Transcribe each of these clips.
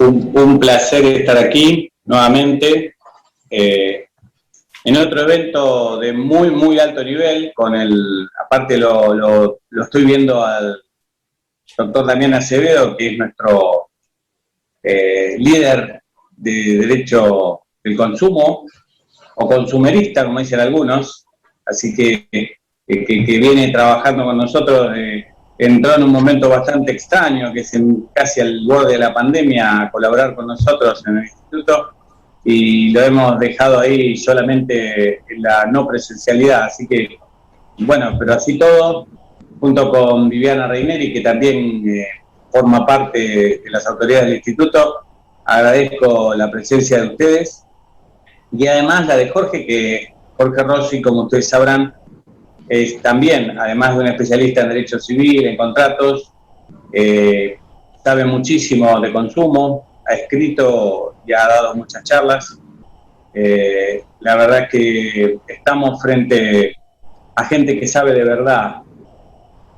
Un placer estar aquí nuevamente en otro evento de muy alto nivel, aparte lo estoy viendo al doctor Damián Acevedo, que es nuestro líder de derecho del consumo, o consumerista, como dicen algunos, así que viene trabajando con nosotros. Entró en un momento bastante extraño, que es casi al borde de la pandemia, a colaborar con nosotros en el instituto, y lo hemos dejado ahí solamente en la no presencialidad, así que, bueno, pero así todo, junto con Viviana Reineri, que también forma parte de las autoridades del instituto, agradezco la presencia de ustedes, y además la de Jorge, que Jorge Rossi, como ustedes sabrán, es también, además de un especialista en derecho civil, en contratos, sabe muchísimo de consumo, ha escrito y ha dado muchas charlas. La verdad es que estamos frente a gente que sabe de verdad.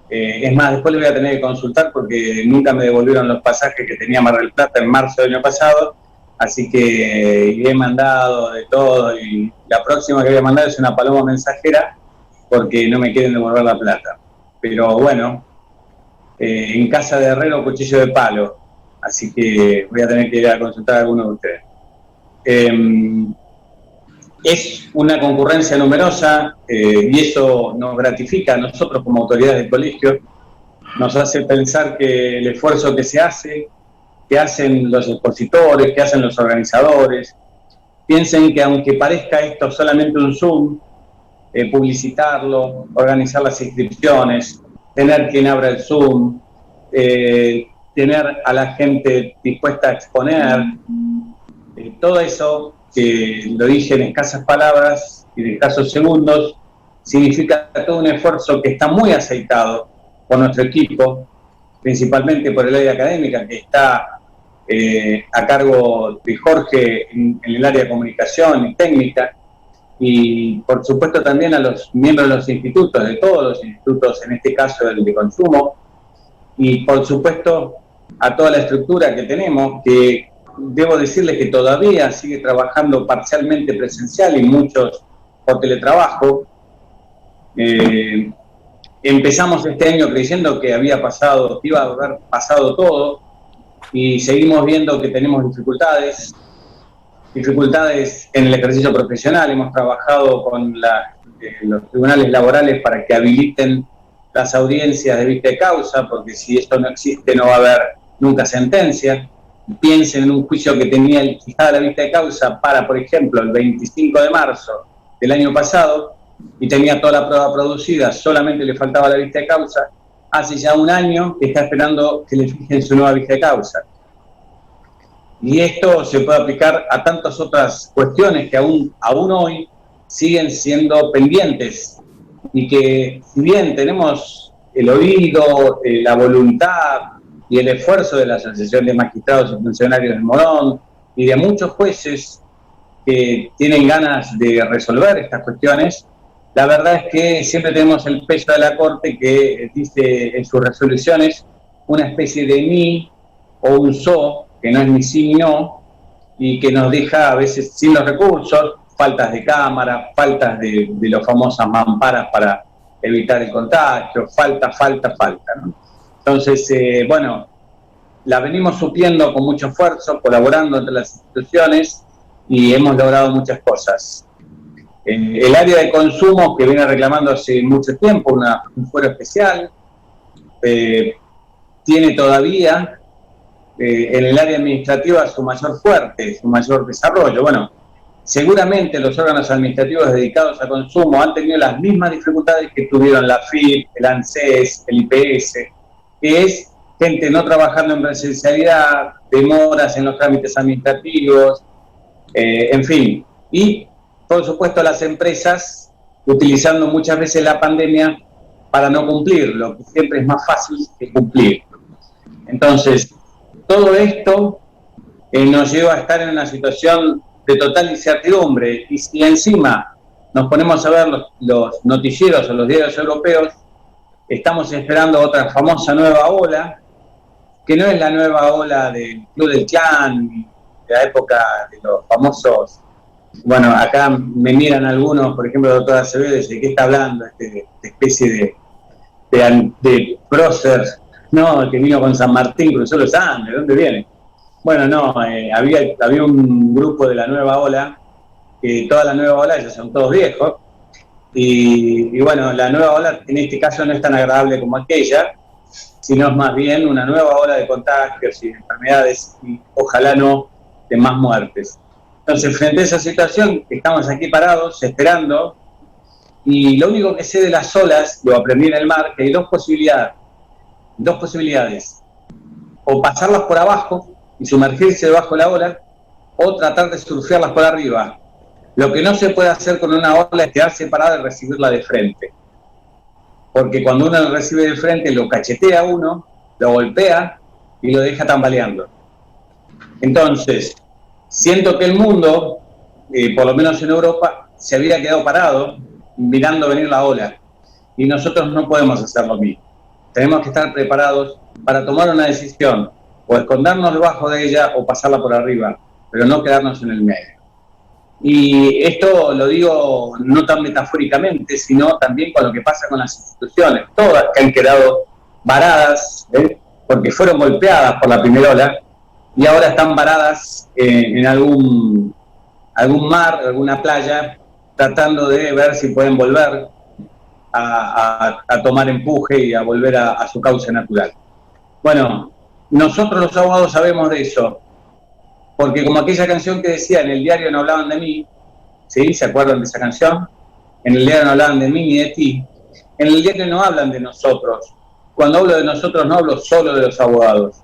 Es más, después le voy a tener que consultar porque nunca me devolvieron los pasajes que tenía Mar del Plata en marzo del año pasado, así que he mandado de todo, y la próxima que voy a mandar es una paloma mensajera, porque no me quieren devolver la plata. Pero bueno, en casa de herrero, cuchillo de palo, así que voy a tener que ir a consultar a alguno de ustedes. Es una concurrencia numerosa y eso nos gratifica a nosotros como autoridades del colegio, nos hace pensar que el esfuerzo que se hace, que hacen los expositores, que hacen los organizadores, piensen que aunque parezca esto solamente un Zoom, publicitarlo, organizar las inscripciones, tener quien abra el Zoom, tener a la gente dispuesta a exponer, todo eso, que lo dije en escasas palabras y en escasos segundos, significa todo un esfuerzo que está muy aceitado por nuestro equipo, principalmente por el área académica, que está a cargo de Jorge en el área de comunicación y técnica, y por supuesto también a los miembros de los institutos, de todos los institutos, en este caso el de consumo, y por supuesto a toda la estructura que tenemos, que debo decirles que todavía sigue trabajando parcialmente presencial y muchos por teletrabajo. Empezamos este año creyendo que iba a haber pasado todo, y seguimos viendo que tenemos dificultades en el ejercicio profesional. Hemos trabajado con los tribunales laborales para que habiliten las audiencias de vista de causa, porque si esto no existe no va a haber nunca sentencia. Piensen en un juicio que tenía fijada la vista de causa para, por ejemplo, el 25 de marzo del año pasado, y tenía toda la prueba producida, solamente le faltaba la vista de causa. Hace ya un año que está esperando que le fijen su nueva vista de causa. Y esto se puede aplicar a tantas otras cuestiones que aún hoy siguen siendo pendientes, y que si bien tenemos el oído, la voluntad y el esfuerzo de la Asociación de Magistrados y Funcionarios del Morón y de muchos jueces que tienen ganas de resolver estas cuestiones, la verdad es que siempre tenemos el peso de la Corte, que dice en sus resoluciones una especie de ni o un so, que no es ni sí ni no, y que nos deja a veces sin los recursos, faltas de cámara, faltas de las famosas mamparas para evitar el contagio, falta, ¿no? Entonces, bueno, la venimos supliendo con mucho esfuerzo, colaborando entre las instituciones, y hemos logrado muchas cosas. El área de consumo, que viene reclamando hace mucho tiempo un fuero especial, tiene todavía en el área administrativa su mayor desarrollo. Bueno, seguramente los órganos administrativos dedicados a consumo han tenido las mismas dificultades que tuvieron la FIP, el ANSES, el IPS, que es gente no trabajando en presencialidad, demoras en los trámites administrativos, en fin. Y, por supuesto, las empresas utilizando muchas veces la pandemia para no cumplir, lo que siempre es más fácil que cumplir. Entonces, todo esto nos lleva a estar en una situación de total incertidumbre, y si encima nos ponemos a ver los noticieros o los diarios europeos, estamos esperando otra famosa nueva ola, que no es la nueva ola del Club del Clan, de la época de los famosos. Bueno, acá me miran algunos, por ejemplo, el doctor Acevedo, ¿de qué está hablando? Esta especie de prócer, no, que vino con San Martín, cruzó los Andes, ¿de dónde viene? Bueno, no, había un grupo de la nueva ola, que toda la nueva ola, ellos son todos viejos, y bueno, la nueva ola en este caso no es tan agradable como aquella, sino es más bien una nueva ola de contagios y de enfermedades, y ojalá no de más muertes. Entonces, frente a esa situación, estamos aquí parados, esperando, y lo único que sé de las olas, lo aprendí en el mar, que hay dos posibilidades, o pasarlas por abajo y sumergirse debajo de la ola, o tratar de surfearlas por arriba. Lo que no se puede hacer con una ola es quedarse parado y recibirla de frente, porque cuando uno lo recibe de frente lo cachetea uno, lo golpea y lo deja tambaleando. Entonces, siento que el mundo, por lo menos en Europa, se había quedado parado mirando venir la ola, y nosotros no podemos hacer lo mismo. Tenemos que estar preparados para tomar una decisión, o escondernos debajo de ella o pasarla por arriba, pero no quedarnos en el medio. Y esto lo digo no tan metafóricamente, sino también con lo que pasa con las instituciones, todas que han quedado varadas, porque fueron golpeadas por la primera ola, y ahora están varadas en algún mar, alguna playa, tratando de ver si pueden volver a tomar empuje y a volver a su cauce natural. Bueno, nosotros los abogados sabemos de eso, porque como aquella canción que decía, en el diario no hablaban de mí, ¿sí? ¿Se acuerdan de esa canción? En el diario no hablaban de mí ni de ti. En el diario no hablan de nosotros. Cuando hablo de nosotros no hablo solo de los abogados.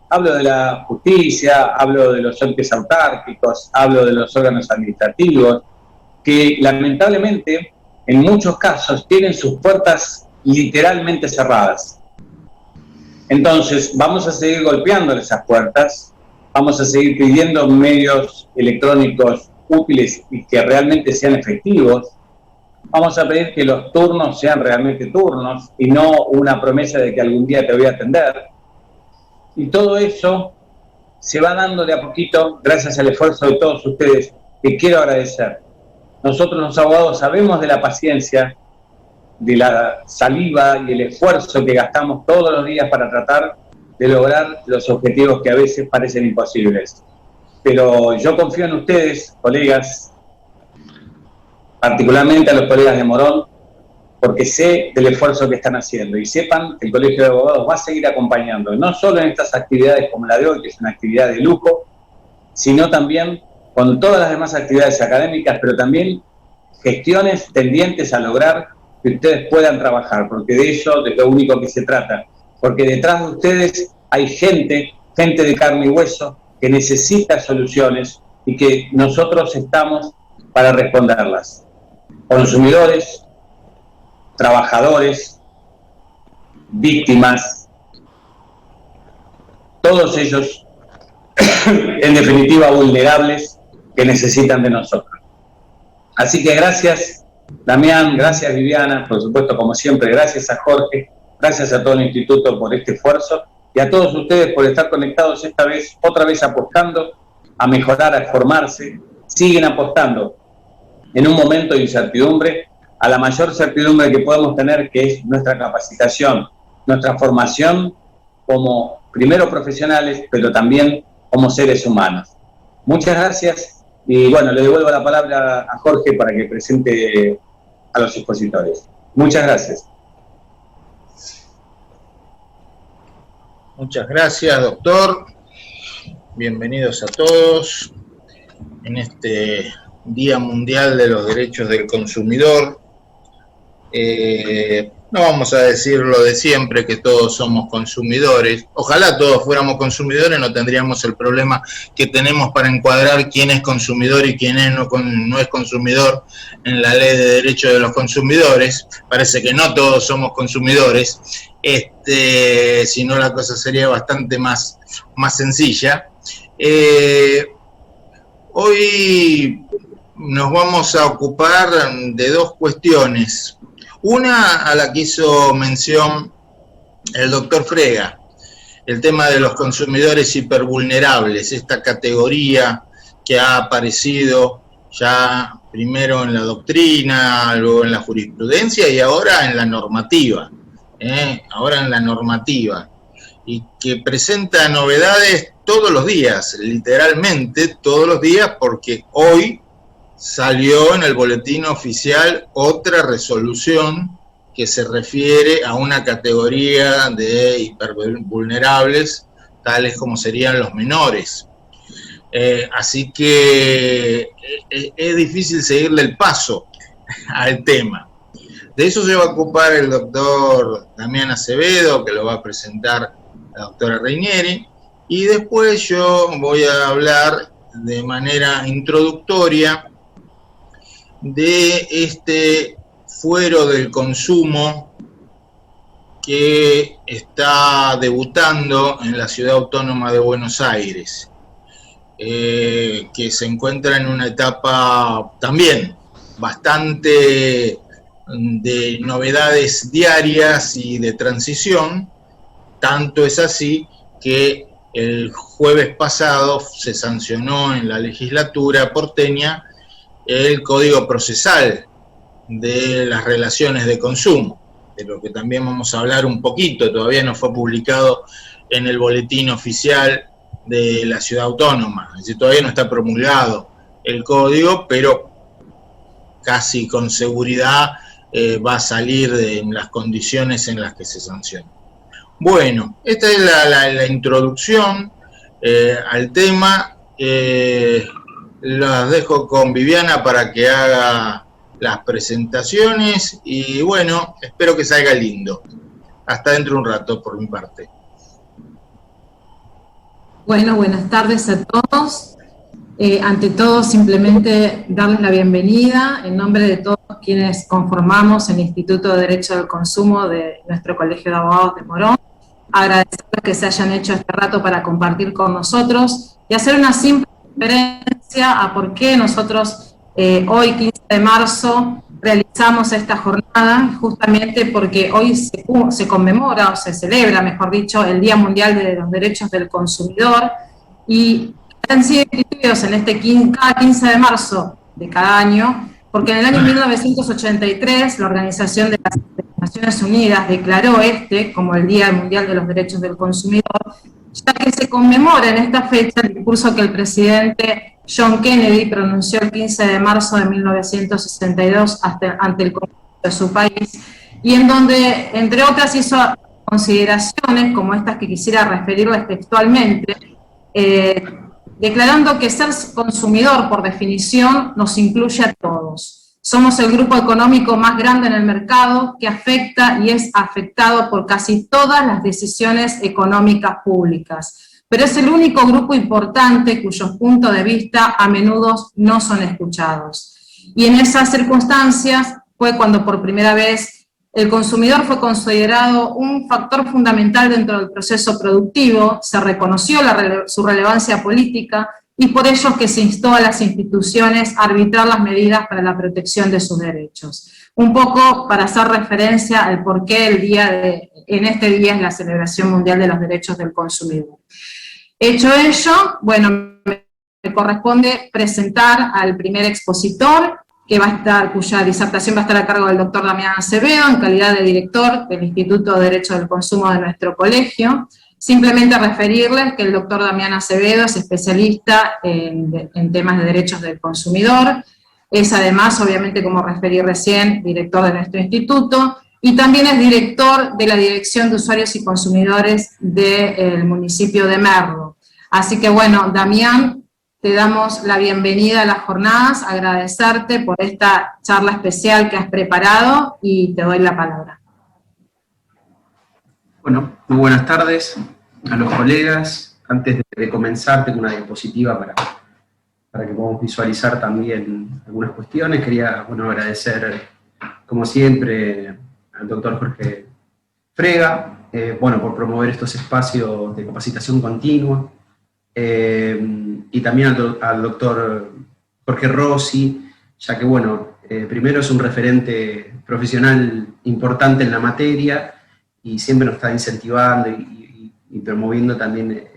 Hablo de la justicia, hablo de los entes autárquicos, hablo de los órganos administrativos, que lamentablemente en muchos casos tienen sus puertas literalmente cerradas. Entonces vamos a seguir golpeando esas puertas, vamos a seguir pidiendo medios electrónicos útiles y que realmente sean efectivos. Vamos a pedir que los turnos sean realmente turnos y no una promesa de que algún día te voy a atender. Y todo eso se va dando de a poquito gracias al esfuerzo de todos ustedes, que quiero agradecer. Nosotros los abogados sabemos de la paciencia, de la saliva y el esfuerzo que gastamos todos los días para tratar de lograr los objetivos que a veces parecen imposibles. Pero yo confío en ustedes, colegas, particularmente a los colegas de Morón, porque sé del esfuerzo que están haciendo, y sepan que el Colegio de Abogados va a seguir acompañando, no solo en estas actividades como la de hoy, que es una actividad de lujo, sino también con todas las demás actividades académicas, pero también gestiones tendientes a lograr que ustedes puedan trabajar, porque de eso es lo único que se trata, porque detrás de ustedes hay gente de carne y hueso, que necesita soluciones y que nosotros estamos para responderlas. Consumidores, trabajadores, víctimas, todos ellos, en definitiva, vulnerables, que necesitan de nosotros. Así que gracias, Damián, gracias, Viviana, por supuesto, como siempre, gracias a Jorge, gracias a todo el Instituto por este esfuerzo, y a todos ustedes por estar conectados esta vez, otra vez apostando a mejorar, a formarse. Siguen apostando en un momento de incertidumbre a la mayor certidumbre que podemos tener, que es nuestra capacitación, nuestra formación como primero profesionales, pero también como seres humanos. Muchas gracias, y bueno, le devuelvo la palabra a Jorge para que presente a los expositores. Muchas gracias. Muchas gracias, doctor. Bienvenidos a todos en este Día Mundial de los Derechos del Consumidor. No vamos a decir lo de siempre, que todos somos consumidores. Ojalá todos fuéramos consumidores, no tendríamos el problema que tenemos para encuadrar quién es consumidor y quién no es consumidor en la Ley de Derechos de los Consumidores. Parece que no todos somos consumidores, si no la cosa sería bastante más sencilla. Hoy nos vamos a ocupar de dos cuestiones. Una a la que hizo mención el doctor Frega, el tema de los consumidores hipervulnerables, esta categoría que ha aparecido ya primero en la doctrina, luego en la jurisprudencia y ahora en la normativa, y que presenta novedades todos los días, literalmente todos los días, porque hoy salió en el boletín oficial otra resolución que se refiere a una categoría de hipervulnerables, tales como serían los menores. Así que es difícil seguirle el paso al tema. De eso se va a ocupar el doctor Damián Acevedo, que lo va a presentar la doctora Reinieri, y después yo voy a hablar de manera introductoria de este fuero del consumo que está debutando en la Ciudad Autónoma de Buenos Aires, que se encuentra en una etapa también bastante de novedades diarias y de transición. Tanto es así que el jueves pasado se sancionó en la legislatura porteña el Código Procesal de las relaciones de consumo, de lo que también vamos a hablar un poquito. Todavía no fue publicado en el boletín oficial de la Ciudad Autónoma, es decir, todavía no está promulgado el código, pero casi con seguridad va a salir en las condiciones en las que se sanciona. Bueno, esta es la introducción al tema. Las dejo con Viviana para que haga las presentaciones y bueno, espero que salga lindo. Hasta dentro de un rato por mi parte. Bueno, buenas tardes a todos. Ante todo, simplemente darles la bienvenida en nombre de todos quienes conformamos el Instituto de Derecho del Consumo de nuestro Colegio de Abogados de Morón. Agradecerles que se hayan hecho este rato para compartir con nosotros y hacer una simple referencia a por qué nosotros hoy, 15 de marzo, realizamos esta jornada, justamente porque hoy se conmemora, o se celebra, mejor dicho, el Día Mundial de los Derechos del Consumidor, y han sido instituidos en cada 15 de marzo de cada año, porque en el año 1983 la Organización de las Naciones Unidas declaró como el Día Mundial de los Derechos del Consumidor, ya que se conmemora en esta fecha el discurso que el presidente John Kennedy pronunció el 15 de marzo de 1962 ante el Congreso de su país, y en donde, entre otras, hizo consideraciones como estas que quisiera referirles textualmente, declarando que ser consumidor, por definición, nos incluye a todos. Somos el grupo económico más grande en el mercado que afecta y es afectado por casi todas las decisiones económicas públicas, pero es el único grupo importante cuyos puntos de vista a menudo no son escuchados. Y en esas circunstancias fue cuando por primera vez el consumidor fue considerado un factor fundamental dentro del proceso productivo, se reconoció su relevancia política, y por ello es que se instó a las instituciones a arbitrar las medidas para la protección de sus derechos. Un poco para hacer referencia al por qué en este día es la celebración mundial de los derechos del consumidor. Hecho ello, bueno, me corresponde presentar al primer expositor, cuya disertación va a estar a cargo del doctor Damián Acevedo, en calidad de director del Instituto de Derecho del Consumo de nuestro colegio. Simplemente referirles que el doctor Damián Acevedo es especialista en temas de derechos del consumidor, es además, obviamente, como referí recién, director de nuestro instituto, y también es director de la Dirección de Usuarios y Consumidores del municipio de Merlo. Así que bueno, Damián, te damos la bienvenida a las jornadas, agradecerte por esta charla especial que has preparado y te doy la palabra. Bueno, muy buenas tardes a los colegas. Antes de comenzar, tengo una diapositiva para que podamos visualizar también algunas cuestiones. Quería agradecer, como siempre, al doctor Jorge Frega, por promover estos espacios de capacitación continua, y también al doctor Jorge Rossi, ya que, primero es un referente profesional importante en la materia, y siempre nos está incentivando y y promoviendo también,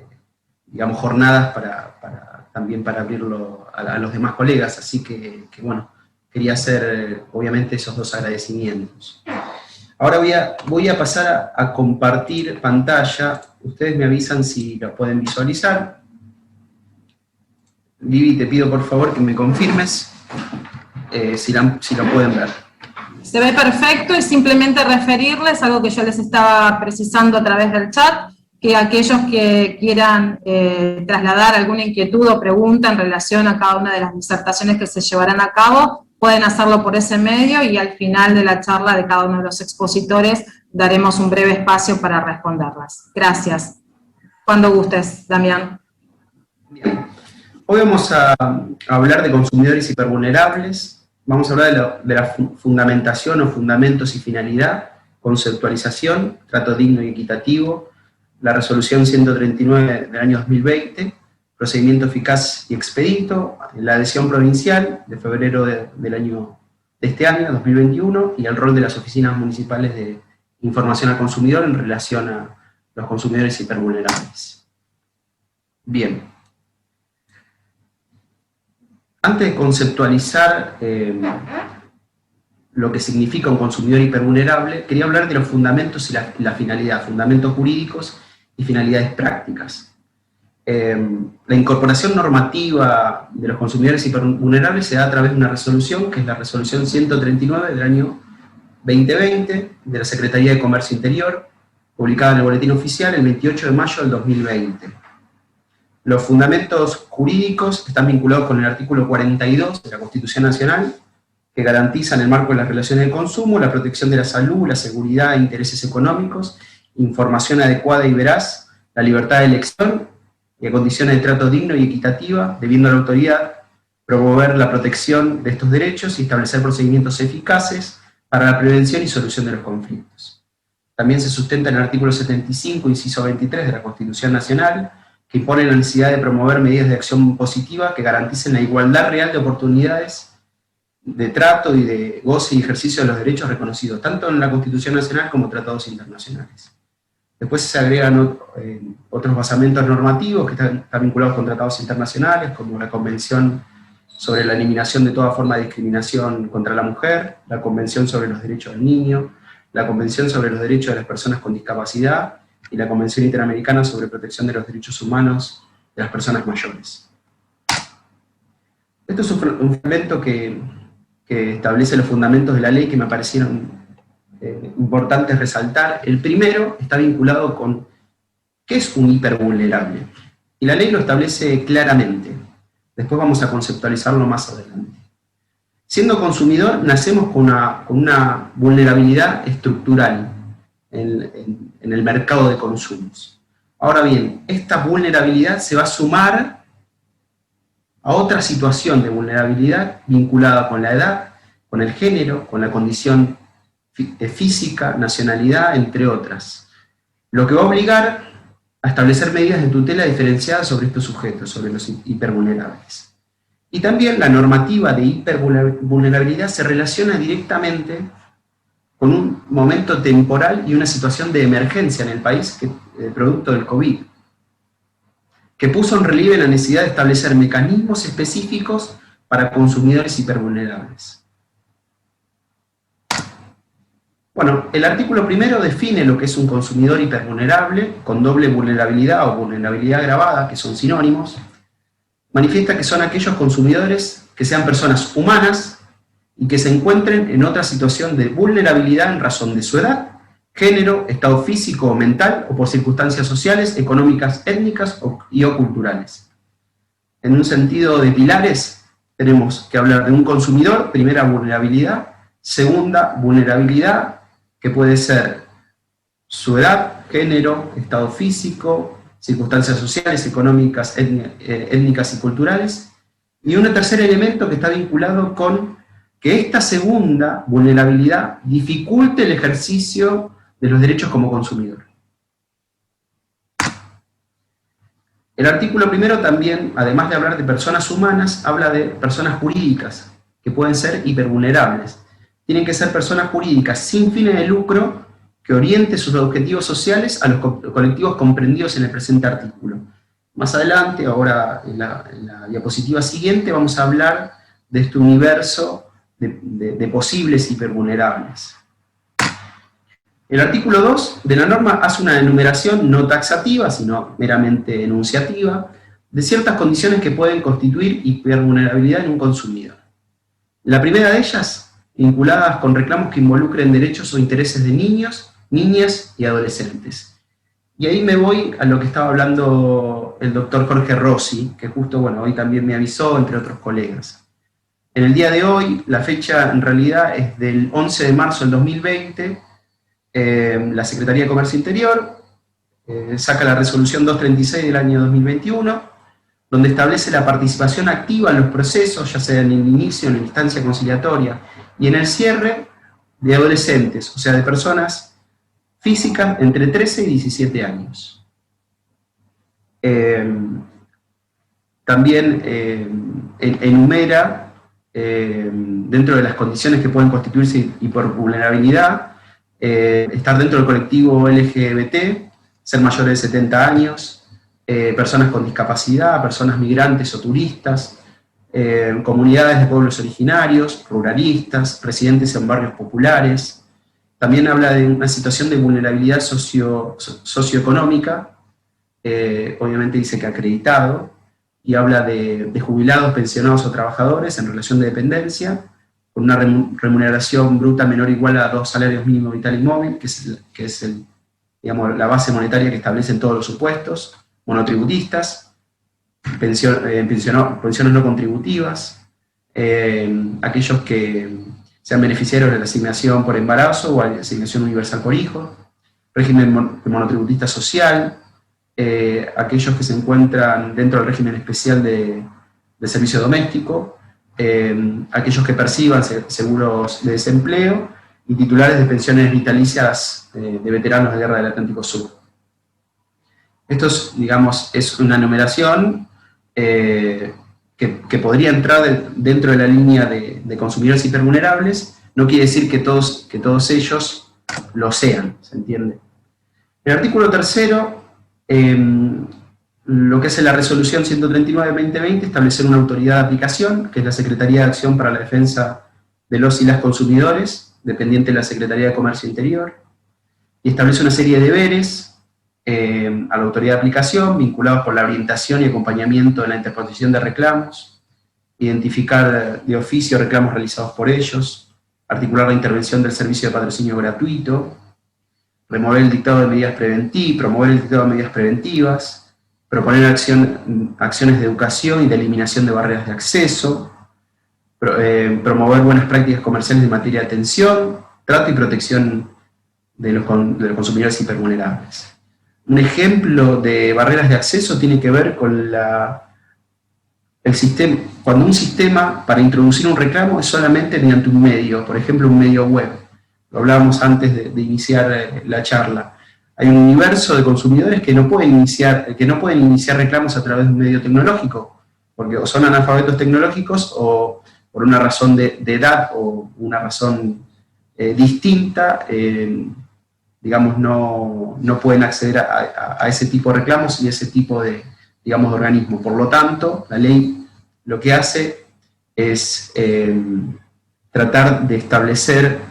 digamos, jornadas también para abrirlo a los demás colegas, así que bueno, quería hacer obviamente esos dos agradecimientos. Ahora voy a pasar a compartir pantalla, ustedes me avisan si lo pueden visualizar. Vivi, te pido por favor que me confirmes si lo pueden ver. Se ve perfecto, y simplemente referirles algo que yo les estaba precisando a través del chat, que aquellos que quieran trasladar alguna inquietud o pregunta en relación a cada una de las disertaciones que se llevarán a cabo, pueden hacerlo por ese medio, y al final de la charla de cada uno de los expositores daremos un breve espacio para responderlas. Gracias. Cuando gustes, Damián. Bien. Hoy vamos a hablar de consumidores hipervulnerables, vamos a hablar de la fundamentación o fundamentos y finalidad, conceptualización, trato digno y equitativo, la resolución 139 del año 2020, procedimiento eficaz y expedito, la adhesión provincial de febrero de este año, 2021, y el rol de las oficinas municipales de información al consumidor en relación a los consumidores hipervulnerables. Bien. Antes de conceptualizar lo que significa un consumidor hipervulnerable, quería hablar de los fundamentos y la finalidad, fundamentos jurídicos y finalidades prácticas. La incorporación normativa de los consumidores hipervulnerables se da a través de una resolución, que es la resolución 139 del año 2020 de la Secretaría de Comercio Interior, publicada en el Boletín Oficial el 28 de mayo del 2020. Los fundamentos jurídicos están vinculados con el artículo 42 de la Constitución Nacional, que garantiza en el marco de las relaciones de consumo la protección de la salud, la seguridad e intereses económicos, información adecuada y veraz, la libertad de elección y a condiciones de trato digno y equitativa, debiendo a la autoridad promover la protección de estos derechos y establecer procedimientos eficaces para la prevención y solución de los conflictos. También se sustenta en el artículo 75, inciso 23 de la Constitución Nacional, que impone la necesidad de promover medidas de acción positiva que garanticen la igualdad real de oportunidades de trato y de goce y ejercicio de los derechos reconocidos, tanto en la Constitución Nacional como tratados internacionales. Después se agregan otros basamentos normativos que están vinculados con tratados internacionales, como la Convención sobre la eliminación de toda forma de discriminación contra la mujer, la Convención sobre los derechos del niño, la Convención sobre los derechos de las personas con discapacidad y la Convención Interamericana sobre protección de los derechos humanos de las personas mayores. Esto es un fragmento que establece los fundamentos de la ley que me parecieron importantes resaltar. El primero está vinculado con ¿qué es un hipervulnerable? Y la ley lo establece claramente. Después vamos a conceptualizarlo más adelante. Siendo consumidor, nacemos con una vulnerabilidad estructural en el mercado de consumos. Ahora bien, esta vulnerabilidad se va a sumar a otra situación de vulnerabilidad vinculada con la edad, con el género, con la condición física, nacionalidad, entre otras. Lo que va a obligar a establecer medidas de tutela diferenciadas sobre estos sujetos, sobre los hipervulnerables. Y también la normativa de hipervulnerabilidad se relaciona directamente con un momento temporal y una situación de emergencia en el país, producto del COVID, que puso en relieve la necesidad de establecer mecanismos específicos para consumidores hipervulnerables. Bueno, el artículo primero define lo que es un consumidor hipervulnerable, con doble vulnerabilidad o vulnerabilidad agravada, que son sinónimos. Manifiesta que son aquellos consumidores que sean personas humanas y que se encuentren en otra situación de vulnerabilidad en razón de su edad, género, estado físico o mental, o por circunstancias sociales, económicas, étnicas o culturales. En un sentido de pilares, tenemos que hablar de un consumidor, primera vulnerabilidad, segunda vulnerabilidad, que puede ser su edad, género, estado físico, circunstancias sociales, económicas, étnicas y culturales, y un tercer elemento que está vinculado con que esta segunda vulnerabilidad dificulte el ejercicio de los derechos como consumidor. El artículo primero también, además de hablar de personas humanas, habla de personas jurídicas, que pueden ser hipervulnerables. Tienen que ser personas jurídicas sin fines de lucro que oriente sus objetivos sociales a los colectivos comprendidos en el presente artículo. Más adelante, ahora en la diapositiva siguiente, vamos a hablar de este universo de posibles hipervulnerables. El artículo 2 de la norma hace una enumeración no taxativa, sino meramente enunciativa, de ciertas condiciones que pueden constituir hipervulnerabilidad en un consumidor. La primera de ellas, vinculadas con reclamos que involucren derechos o intereses de niños, niñas y adolescentes. Y ahí me voy a lo que estaba hablando el doctor Jorge Rossi, que justo, bueno, hoy también me avisó, entre otros colegas. En el día de hoy, la fecha en realidad es del 11 de marzo del 2020, la Secretaría de Comercio Interior saca la resolución 236 del año 2021, donde establece la participación activa en los procesos, ya sea en el inicio, en la instancia conciliatoria y en el cierre, de adolescentes, o sea, de personas físicas entre 13 y 17 años. También enumera, dentro de las condiciones que pueden constituirse hipervulnerabilidad, estar dentro del colectivo LGBT, ser mayores de 70 años, personas con discapacidad, personas migrantes o turistas, comunidades de pueblos originarios, ruralistas, residentes en barrios populares. También habla de una situación de vulnerabilidad socioeconómica, obviamente dice que acreditado, y habla de jubilados, pensionados o trabajadores en relación de dependencia, con una remuneración bruta menor o igual a 2 salarios mínimos vital y móvil, que es digamos, la base monetaria que establecen todos los supuestos, monotributistas, pensiones no contributivas, aquellos que sean beneficiarios de la asignación por embarazo o asignación universal por hijo, régimen monotributista social, aquellos que se encuentran dentro del régimen especial de servicio doméstico, aquellos que perciban seguros de desempleo y titulares de pensiones vitalicias de veteranos de guerra del Atlántico Sur. Esto es, digamos, es una enumeración que podría entrar dentro de la línea de consumidores hipervulnerables. No quiere decir que todos ellos lo sean, ¿se entiende? El artículo 3º, lo que es la resolución 139/2020, establecer una autoridad de aplicación, que es la Secretaría de Acción para la Defensa de los y las Consumidores, dependiente de la Secretaría de Comercio Interior, y establece una serie de deberes a la autoridad de aplicación, vinculados por la orientación y acompañamiento de la interposición de reclamos, identificar de oficio reclamos realizados por ellos, articular la intervención del servicio de patrocinio gratuito, promover el dictado de medidas preventivas, proponer acciones de educación y de eliminación de barreras de acceso, promover buenas prácticas comerciales en materia de atención, trato y protección de los consumidores hipervulnerables. Un ejemplo de barreras de acceso tiene que ver con el sistema, cuando un sistema para introducir un reclamo es solamente mediante un medio, por ejemplo un medio web. Lo hablábamos antes de iniciar la charla. Hay un universo de consumidores que no pueden iniciar reclamos a través de un medio tecnológico, porque o son analfabetos tecnológicos o por una razón de edad o una razón distinta, digamos, no pueden acceder a ese tipo de reclamos y ese tipo de, digamos, de organismos. Por lo tanto, la ley lo que hace es tratar de establecer,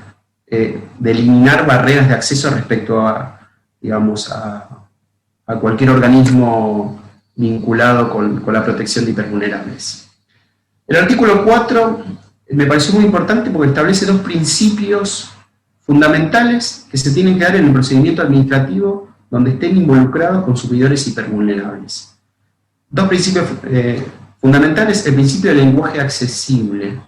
de eliminar barreras de acceso respecto a, digamos, a cualquier organismo vinculado con la protección de hipervulnerables. El artículo 4 me pareció muy importante porque establece 2 principios fundamentales que se tienen que dar en el procedimiento administrativo donde estén involucrados consumidores hipervulnerables. 2 principios fundamentales: el principio del lenguaje accesible,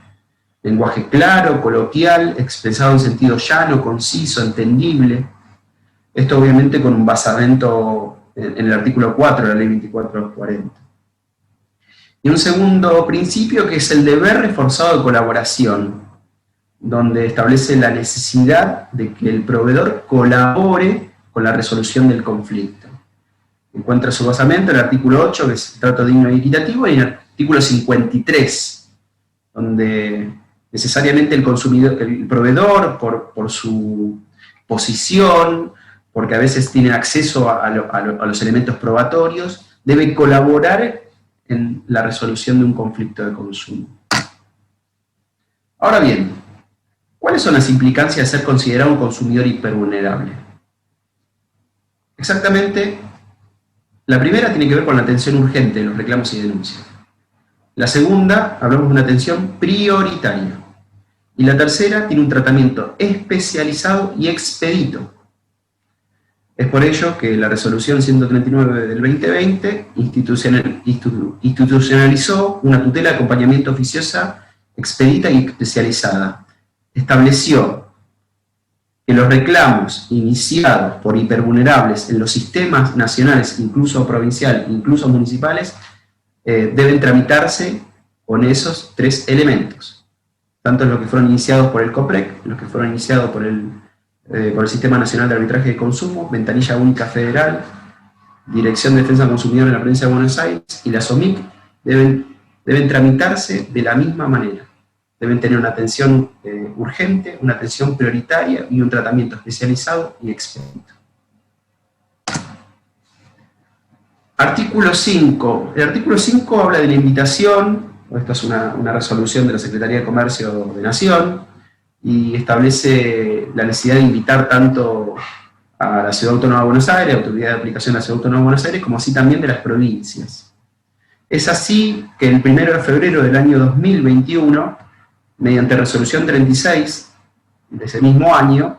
lenguaje claro, coloquial, expresado en sentido llano, conciso, entendible. Esto obviamente con un basamento en el artículo 4 de la ley 2440. Y un segundo principio que es el deber reforzado de colaboración, donde establece la necesidad de que el proveedor colabore con la resolución del conflicto. Encuentra su basamento en el artículo 8, que es el trato digno y equitativo, y en el artículo 53, donde necesariamente el proveedor, por su posición, porque a veces tiene acceso a los elementos probatorios, debe colaborar en la resolución de un conflicto de consumo. Ahora bien, ¿cuáles son las implicancias de ser considerado un consumidor hipervulnerable? Exactamente, la primera tiene que ver con la atención urgente de los reclamos y denuncias. La segunda, hablamos de una atención prioritaria. Y la tercera tiene un tratamiento especializado y expedito. Es por ello que la resolución 139 del 2020 institucionalizó una tutela de acompañamiento oficiosa expedita y especializada. Estableció que los reclamos iniciados por hipervulnerables en los sistemas nacionales, incluso provincial, incluso municipales, deben tramitarse con esos tres elementos. Tanto los que fueron iniciados por el COPREC, los que fueron iniciados por el Sistema Nacional de Arbitraje de Consumo, Ventanilla Única Federal, Dirección de Defensa del Consumidor en la Provincia de Buenos Aires y la SOMIC, deben tramitarse de la misma manera. Deben tener una atención urgente, una atención prioritaria y un tratamiento especializado y expedito. Artículo 5. El artículo 5 habla de la invitación, esto es una resolución de la Secretaría de Comercio de Nación, y establece la necesidad de invitar tanto a la Ciudad Autónoma de Buenos Aires, a la Autoridad de Aplicación de la Ciudad Autónoma de Buenos Aires, como así también de las provincias. Es así que el 1 de febrero del año 2021, mediante resolución 36 de ese mismo año,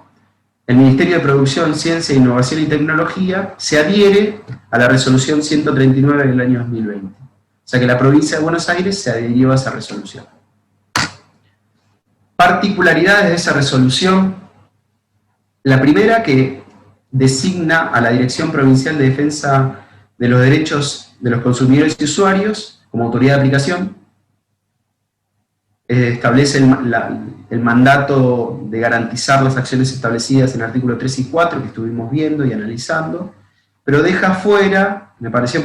el Ministerio de Producción, Ciencia, Innovación y Tecnología se adhiere a la resolución 139 del año 2020. O sea que la provincia de Buenos Aires se adhirió a esa resolución. Particularidades de esa resolución. La primera, que designa a la Dirección Provincial de Defensa de los Derechos de los Consumidores y Usuarios como autoridad de aplicación. Establece el mandato de garantizar las acciones establecidas en el artículo 3 y 4 que estuvimos viendo y analizando, pero deja fuera, me pareció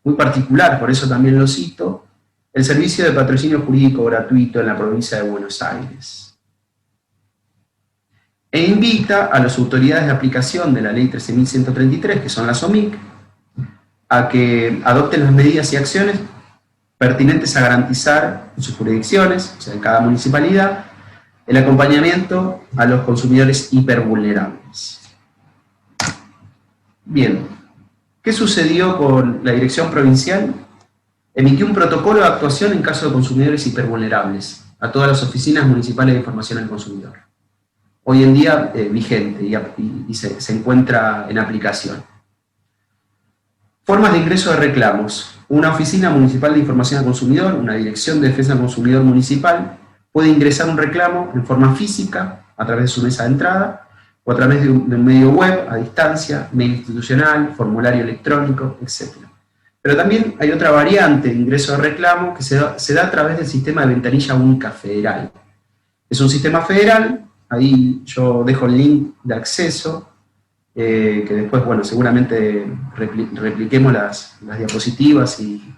muy particular, por eso también lo cito, el servicio de patrocinio jurídico gratuito en la provincia de Buenos Aires. E invita a las autoridades de aplicación de la ley 13.133, que son las OMIC, a que adopten las medidas y acciones pertinentes a garantizar en sus jurisdicciones, o sea, en cada municipalidad, el acompañamiento a los consumidores hipervulnerables. Bien, ¿qué sucedió con la Dirección Provincial? Emitió un protocolo de actuación en caso de consumidores hipervulnerables a todas las oficinas municipales de información al consumidor. Hoy en día vigente y se encuentra en aplicación. Formas de ingreso de reclamos. Una oficina municipal de información al consumidor, una dirección de defensa del consumidor municipal, puede ingresar un reclamo en forma física, a través de su mesa de entrada, o a través de un medio web, a distancia, mail institucional, formulario electrónico, etc. Pero también hay otra variante de ingreso de reclamo que se da a través del sistema de Ventanilla Única Federal. Es un sistema federal, ahí yo dejo el link de acceso, que después, bueno, seguramente repliquemos las diapositivas y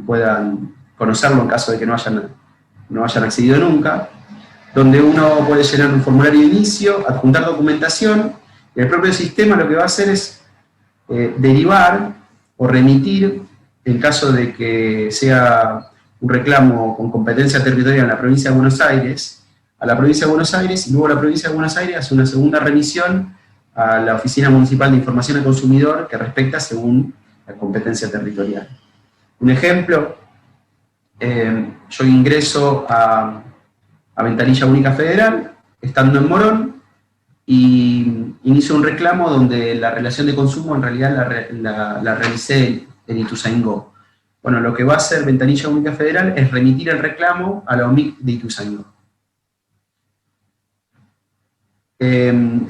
puedan conocerlo en caso de que no hayan accedido nunca, donde uno puede llenar un formulario de inicio, adjuntar documentación, y el propio sistema lo que va a hacer es derivar o remitir, en caso de que sea un reclamo con competencia territorial en la provincia de Buenos Aires, a la provincia de Buenos Aires, y luego la provincia de Buenos Aires hace una segunda remisión a la Oficina Municipal de Información al Consumidor, que respecta según la competencia territorial. Un ejemplo, yo ingreso a Ventanilla Única Federal, estando en Morón, y inicio un reclamo donde la relación de consumo en realidad la realicé en Ituzaingó. Bueno, lo que va a hacer Ventanilla Única Federal es remitir el reclamo a la OMIC de Ituzaingó. El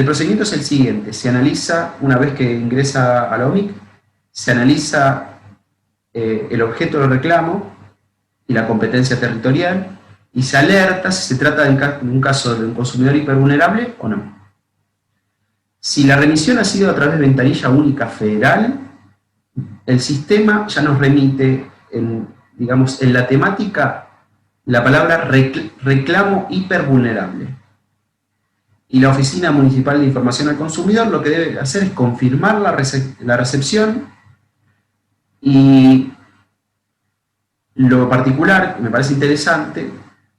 procedimiento es el siguiente: se analiza, una vez que ingresa a la OMIC, se analiza el objeto del reclamo y la competencia territorial, y se alerta si se trata de un caso de un consumidor hipervulnerable o no. Si la remisión ha sido a través de Ventanilla Única Federal, el sistema ya nos remite, digamos, en la temática, la palabra reclamo hipervulnerable. Y la Oficina Municipal de Información al Consumidor lo que debe hacer es confirmar la recepción, y lo particular, me parece interesante,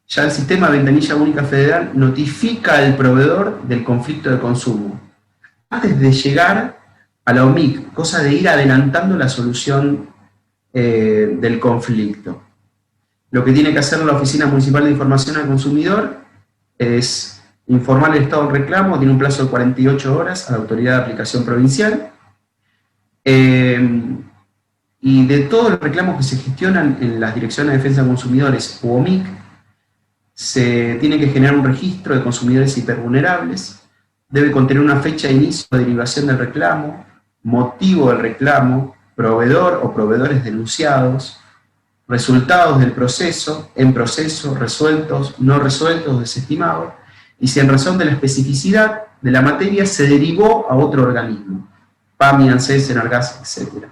ya el sistema de ventanilla única federal notifica al proveedor del conflicto de consumo antes de llegar a la OMIC, cosa de ir adelantando la solución del conflicto. Lo que tiene que hacer la Oficina Municipal de Información al Consumidor es informar el estado del reclamo, tiene un plazo de 48 horas a la autoridad de aplicación provincial, y de todos los reclamos que se gestionan en las Direcciones de Defensa de Consumidores o OMIC, se tiene que generar un registro de consumidores hipervulnerables, debe contener una fecha de inicio o derivación del reclamo, motivo del reclamo, proveedor o proveedores denunciados, resultados del proceso, en proceso, resueltos, no resueltos, desestimados, y si en razón de la especificidad de la materia se derivó a otro organismo, PAMI, ANSES, Enargas, etc.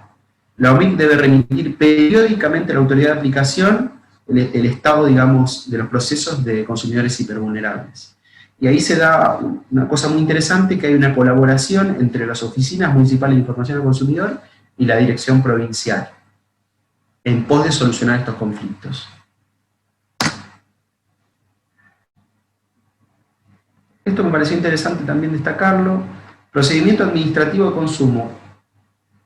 La OMIC debe remitir periódicamente a la autoridad de aplicación el estado, digamos, de los procesos de consumidores hipervulnerables. Y ahí se da una cosa muy interesante, que hay una colaboración entre las oficinas municipales de información al consumidor y la dirección provincial, en pos de solucionar estos conflictos. Esto me pareció interesante también destacarlo. Procedimiento administrativo de consumo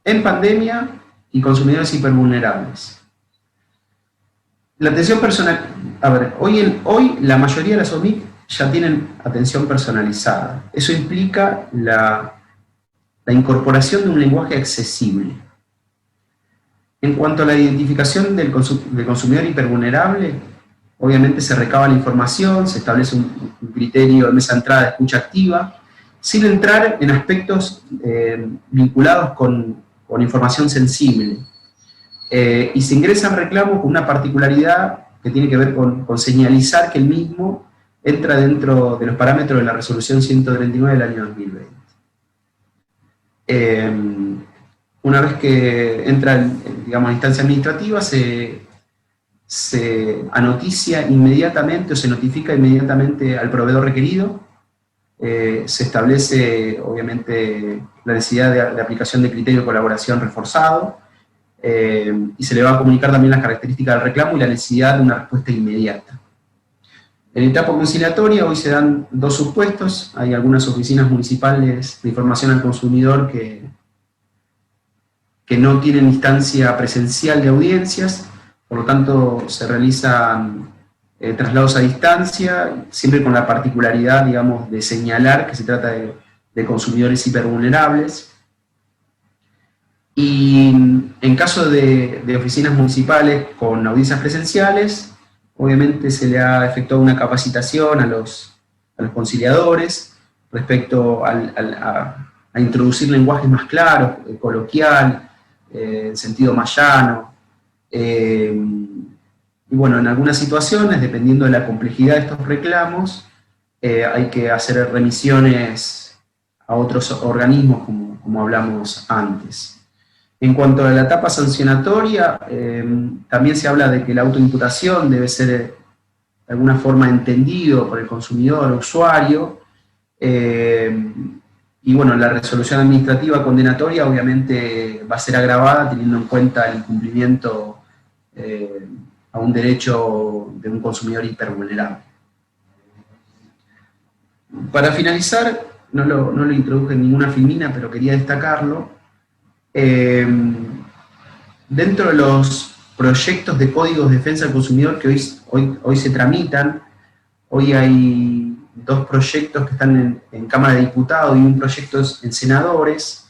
en pandemia y consumidores hipervulnerables. La atención personal, a ver, hoy la mayoría de las OMIC ya tienen atención personalizada. Eso implica la incorporación de un lenguaje accesible. En cuanto a la identificación del consumidor hipervulnerable, obviamente se recaba la información, se establece un criterio de mesa de entrada de escucha activa, sin entrar en aspectos vinculados con información sensible. Y se ingresan reclamos con una particularidad que tiene que ver con señalizar que el mismo entra dentro de los parámetros de la resolución 139 del año 2020. Una vez que entra, digamos, en instancia administrativa, se anoticia inmediatamente o se notifica inmediatamente al proveedor requerido. Se establece, obviamente, la necesidad de aplicación de criterio de colaboración reforzado, y se le va a comunicar también las características del reclamo y la necesidad de una respuesta inmediata. En etapa conciliatoria hoy se dan dos supuestos. Hay algunas oficinas municipales de información al consumidor que no tienen instancia presencial de audiencias, por lo tanto se realizan traslados a distancia, siempre con la particularidad, digamos, de señalar que se trata de consumidores hipervulnerables. Y en caso de oficinas municipales con audiencias presenciales, obviamente se le ha efectuado una capacitación a los conciliadores respecto a introducir lenguajes más claros, coloquial, en sentido más llano. Y bueno, en algunas situaciones, dependiendo de la complejidad de estos reclamos, hay que hacer remisiones a otros organismos, como hablamos antes. En cuanto a la etapa sancionatoria, también se habla de que la autoimputación debe ser de alguna forma entendido por el consumidor o usuario, y bueno, la resolución administrativa condenatoria obviamente va a ser agravada teniendo en cuenta el incumplimiento a un derecho de un consumidor hipervulnerable. Para finalizar, no lo introduje en ninguna filmina, pero quería destacarlo. Dentro de los proyectos de códigos de defensa del consumidor que hoy se tramitan, hoy hay dos proyectos que están en Cámara de Diputados y un proyecto en senadores.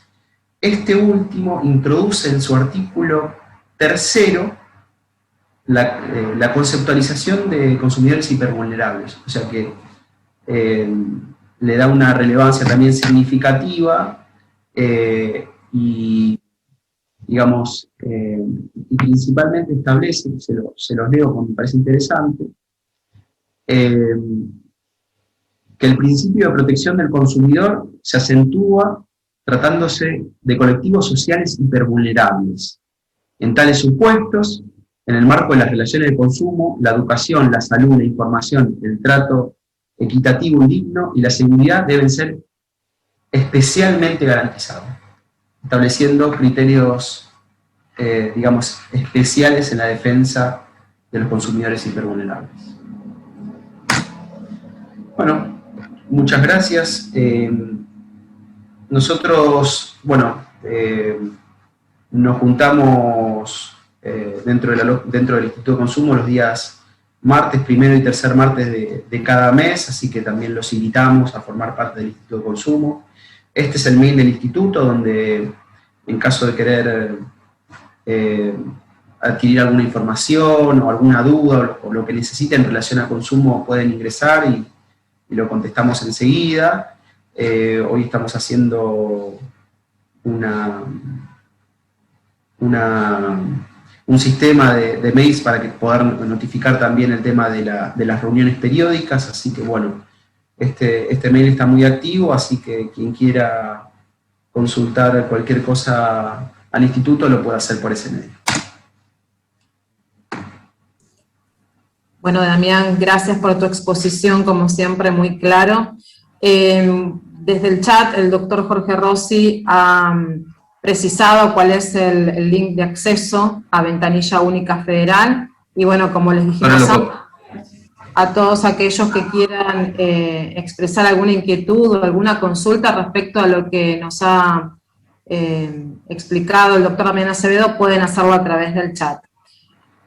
Este último introduce en su artículo 3º la conceptualización de consumidores hipervulnerables, o sea que le da una relevancia también significativa, y digamos, y principalmente establece, se los leo porque me parece interesante, que el principio de protección del consumidor se acentúa tratándose de colectivos sociales hipervulnerables. En tales supuestos, en el marco de las relaciones de consumo, la educación, la salud, la información, el trato equitativo y digno, y la seguridad deben ser especialmente garantizados, estableciendo criterios, digamos, especiales en la defensa de los consumidores hipervulnerables. Bueno, muchas gracias. Nosotros, bueno, nos juntamos dentro del Instituto de Consumo los días martes, primero y tercer martes de cada mes, así que también los invitamos a formar parte del Instituto de Consumo. Este es el mail del instituto, donde en caso de querer adquirir alguna información o alguna duda o lo que necesiten en relación a consumo, pueden ingresar y lo contestamos enseguida. Hoy estamos haciendo un sistema de mails para que poder notificar también el tema de las reuniones periódicas, así que bueno, este mail está muy activo, así que quien quiera consultar cualquier cosa al instituto lo puede hacer por ese medio. Bueno, Damián, gracias por tu exposición, como siempre, muy claro. Desde el chat, el doctor Jorge Rossi ha precisado cuál es el link de acceso a Ventanilla Única Federal, y bueno, como les dijimos a todos aquellos que quieran expresar alguna inquietud o alguna consulta respecto a lo que nos ha explicado el doctor Damián Acevedo, pueden hacerlo a través del chat.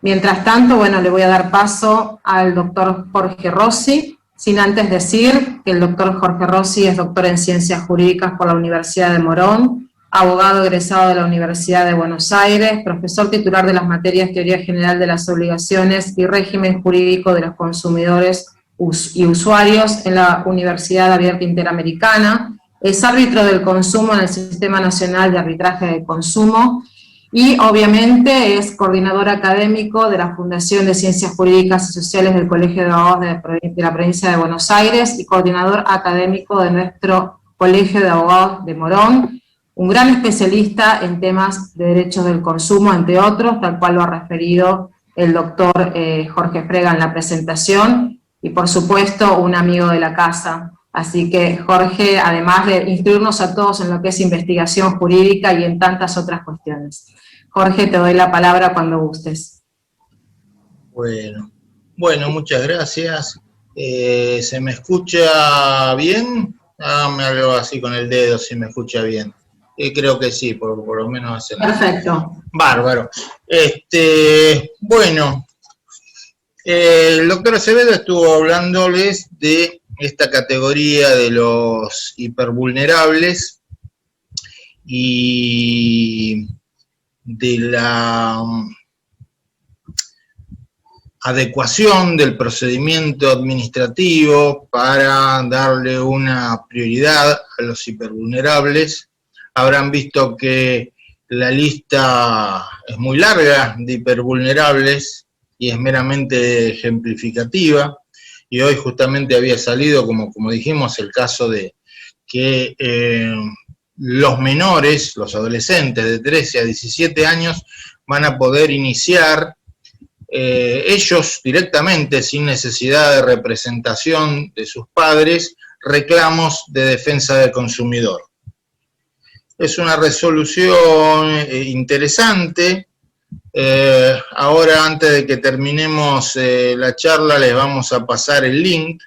Mientras tanto, bueno, le voy a dar paso al doctor Jorge Rossi, sin antes decir que el doctor Jorge Rossi es doctor en Ciencias Jurídicas por la Universidad de Morón, abogado egresado de la Universidad de Buenos Aires, profesor titular de las materias Teoría General de las Obligaciones y Régimen Jurídico de los Consumidores y Usuarios en la Universidad Abierta Interamericana, es árbitro del consumo en el Sistema Nacional de Arbitraje de Consumo, y obviamente es coordinador académico de la Fundación de Ciencias Jurídicas y Sociales del Colegio de Abogados de la provincia de Buenos Aires y coordinador académico de nuestro Colegio de Abogados de Morón, un gran especialista en temas de derechos del consumo, entre otros, tal cual lo ha referido el doctor Jorge Frega en la presentación, y por supuesto un amigo de la casa. Así que Jorge, además de instruirnos a todos en lo que es investigación jurídica y en tantas otras cuestiones. Jorge, te doy la palabra cuando gustes. Bueno, muchas gracias. ¿Se me escucha bien? Hágame algo así con el dedo si me escucha bien. Creo que sí, por lo menos hace. Perfecto. Bárbaro. Bueno, el doctor Acevedo estuvo hablándoles de esta categoría de los hipervulnerables y de la adecuación del procedimiento administrativo para darle una prioridad a los hipervulnerables. Habrán visto que la lista es muy larga de hipervulnerables y es meramente ejemplificativa, y hoy justamente había salido, como dijimos, el caso de que los menores, los adolescentes de 13 a 17 años, van a poder iniciar ellos directamente, sin necesidad de representación de sus padres, reclamos de defensa del consumidor. Es una resolución interesante. Ahora, antes de que terminemos la charla, les vamos a pasar el link.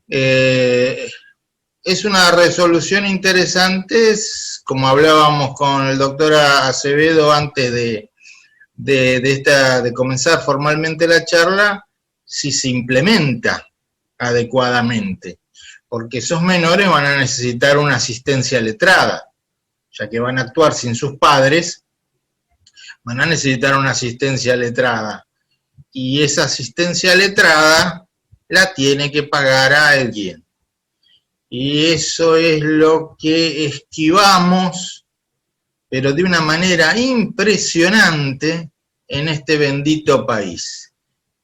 Es una resolución interesante, como hablábamos con el doctor Acevedo antes de comenzar formalmente la charla, si se implementa adecuadamente, porque esos menores van a necesitar una asistencia letrada, ya que van a actuar sin sus padres, van a necesitar una asistencia letrada, y esa asistencia letrada la tiene que pagar a alguien. Y eso es lo que esquivamos, pero de una manera impresionante, en este bendito país.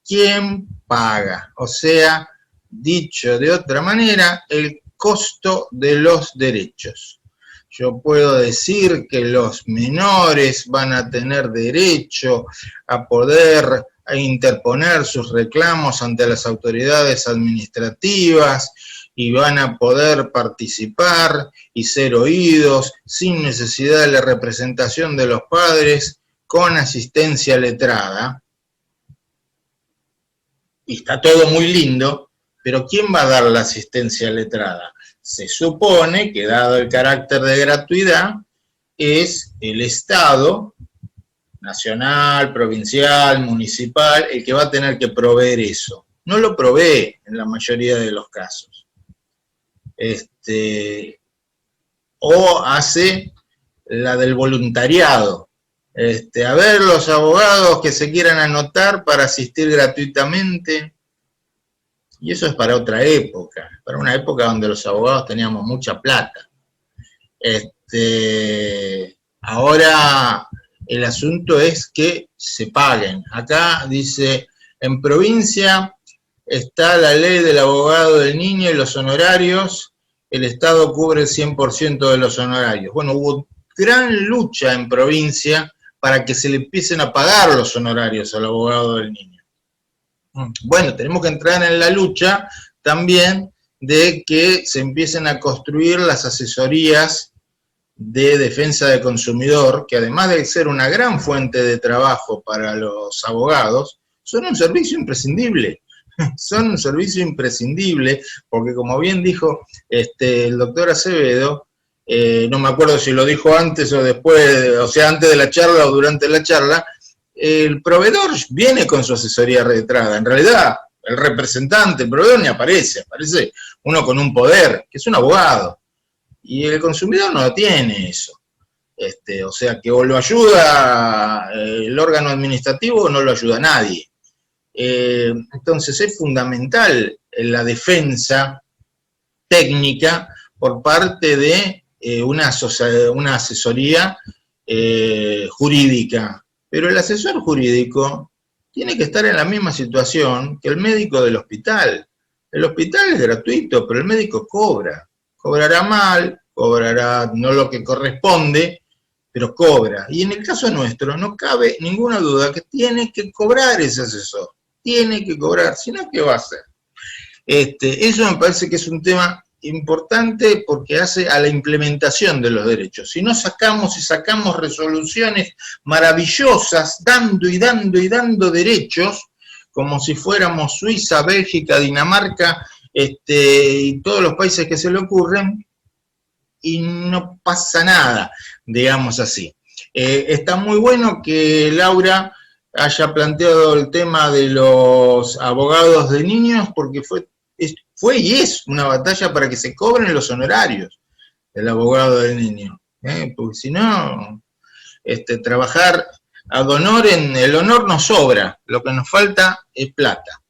¿Quién paga? O sea, dicho de otra manera, el costo de los derechos. Yo puedo decir que los menores van a tener derecho a poder a interponer sus reclamos ante las autoridades administrativas y van a poder participar y ser oídos sin necesidad de la representación de los padres con asistencia letrada. Y está todo muy lindo, pero ¿quién va a dar la asistencia letrada? Se supone que, dado el carácter de gratuidad, es el Estado, nacional, provincial, municipal, el que va a tener que proveer eso. No lo provee en la mayoría de los casos. O hace la del voluntariado. A ver, los abogados que se quieran anotar para asistir gratuitamente. Y eso es para otra época, para una época donde los abogados teníamos mucha plata. Ahora el asunto es que se paguen. Acá dice, en provincia está la ley del abogado del niño y los honorarios, el Estado cubre el 100% de los honorarios. Bueno, hubo gran lucha en provincia para que se le empiecen a pagar los honorarios al abogado del niño. Bueno, tenemos que entrar en la lucha también de que se empiecen a construir las asesorías de defensa del consumidor, que además de ser una gran fuente de trabajo para los abogados, son un servicio imprescindible. Son un servicio imprescindible, porque como bien dijo el doctor Acevedo, no me acuerdo si lo dijo antes o después, o sea, antes de la charla o durante la charla, el proveedor viene con su asesoría letrada. En realidad, el representante, el proveedor ni aparece uno con un poder, que es un abogado. Y el consumidor no tiene eso. O sea, que o lo ayuda el órgano administrativo o no lo ayuda nadie. Entonces es fundamental la defensa técnica por parte de una asesoría jurídica. Pero el asesor jurídico tiene que estar en la misma situación que el médico del hospital. El hospital es gratuito, pero el médico cobra. Cobrará mal, cobrará no lo que corresponde, pero cobra. Y en el caso nuestro no cabe ninguna duda que tiene que cobrar ese asesor. Tiene que cobrar, si no, ¿qué va a hacer? Eso me parece que es un tema importante porque hace a la implementación de los derechos. Si no sacamos resoluciones maravillosas, dando y dando y dando derechos, como si fuéramos Suiza, Bélgica, Dinamarca, y todos los países que se le ocurren, y no pasa nada, digamos así. Está muy bueno que Laura haya planteado el tema de los abogados de niños, porque fue y es una batalla para que se cobren los honorarios del abogado del niño, porque si no, trabajar ad honorem, el honor nos sobra, lo que nos falta es plata.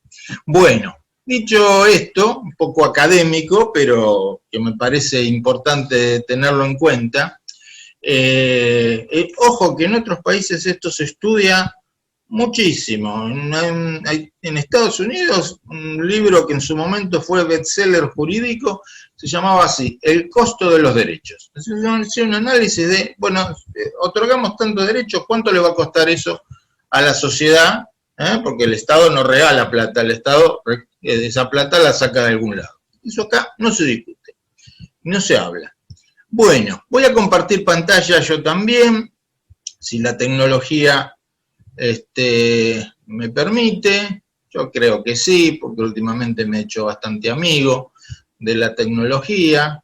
Bueno, dicho esto, un poco académico, pero que me parece importante tenerlo en cuenta, ojo que en otros países esto se estudia muchísimo. En Estados Unidos, un libro que en su momento fue bestseller jurídico, se llamaba así, El costo de los derechos. Es un análisis de, bueno, otorgamos tantos derechos, ¿cuánto le va a costar eso a la sociedad? Porque el Estado no regala plata, el Estado esa plata la saca de algún lado. Eso acá no se discute, no se habla. Bueno, voy a compartir pantalla yo también, si la tecnología me permite. Yo creo que sí, porque últimamente me he hecho bastante amigo de la tecnología.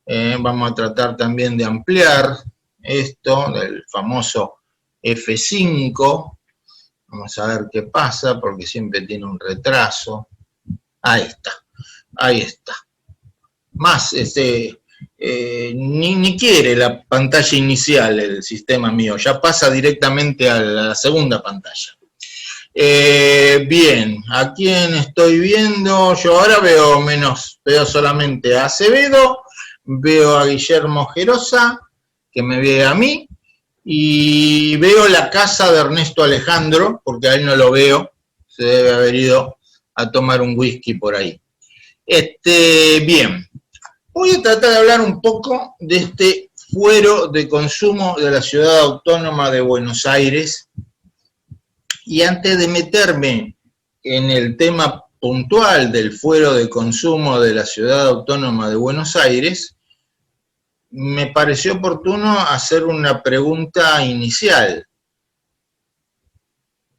Vamos a tratar también de ampliar esto del famoso F5. Vamos a ver qué pasa, porque siempre tiene un retraso. Ahí está. Más, ni quiere la pantalla inicial el sistema mío, ya pasa directamente a la segunda pantalla. Bien, ¿a quién estoy viendo? Yo ahora veo solamente a Acevedo, veo a Guillermo Gerosa, que me ve a mí, y veo la casa de Ernesto Alejandro, porque a él no lo veo, se debe haber ido a tomar un whisky por ahí. Bien, voy a tratar de hablar un poco de este fuero de consumo de la Ciudad Autónoma de Buenos Aires, Y antes de meterme en el tema puntual del fuero de consumo de la Ciudad Autónoma de Buenos Aires, me pareció oportuno hacer una pregunta inicial.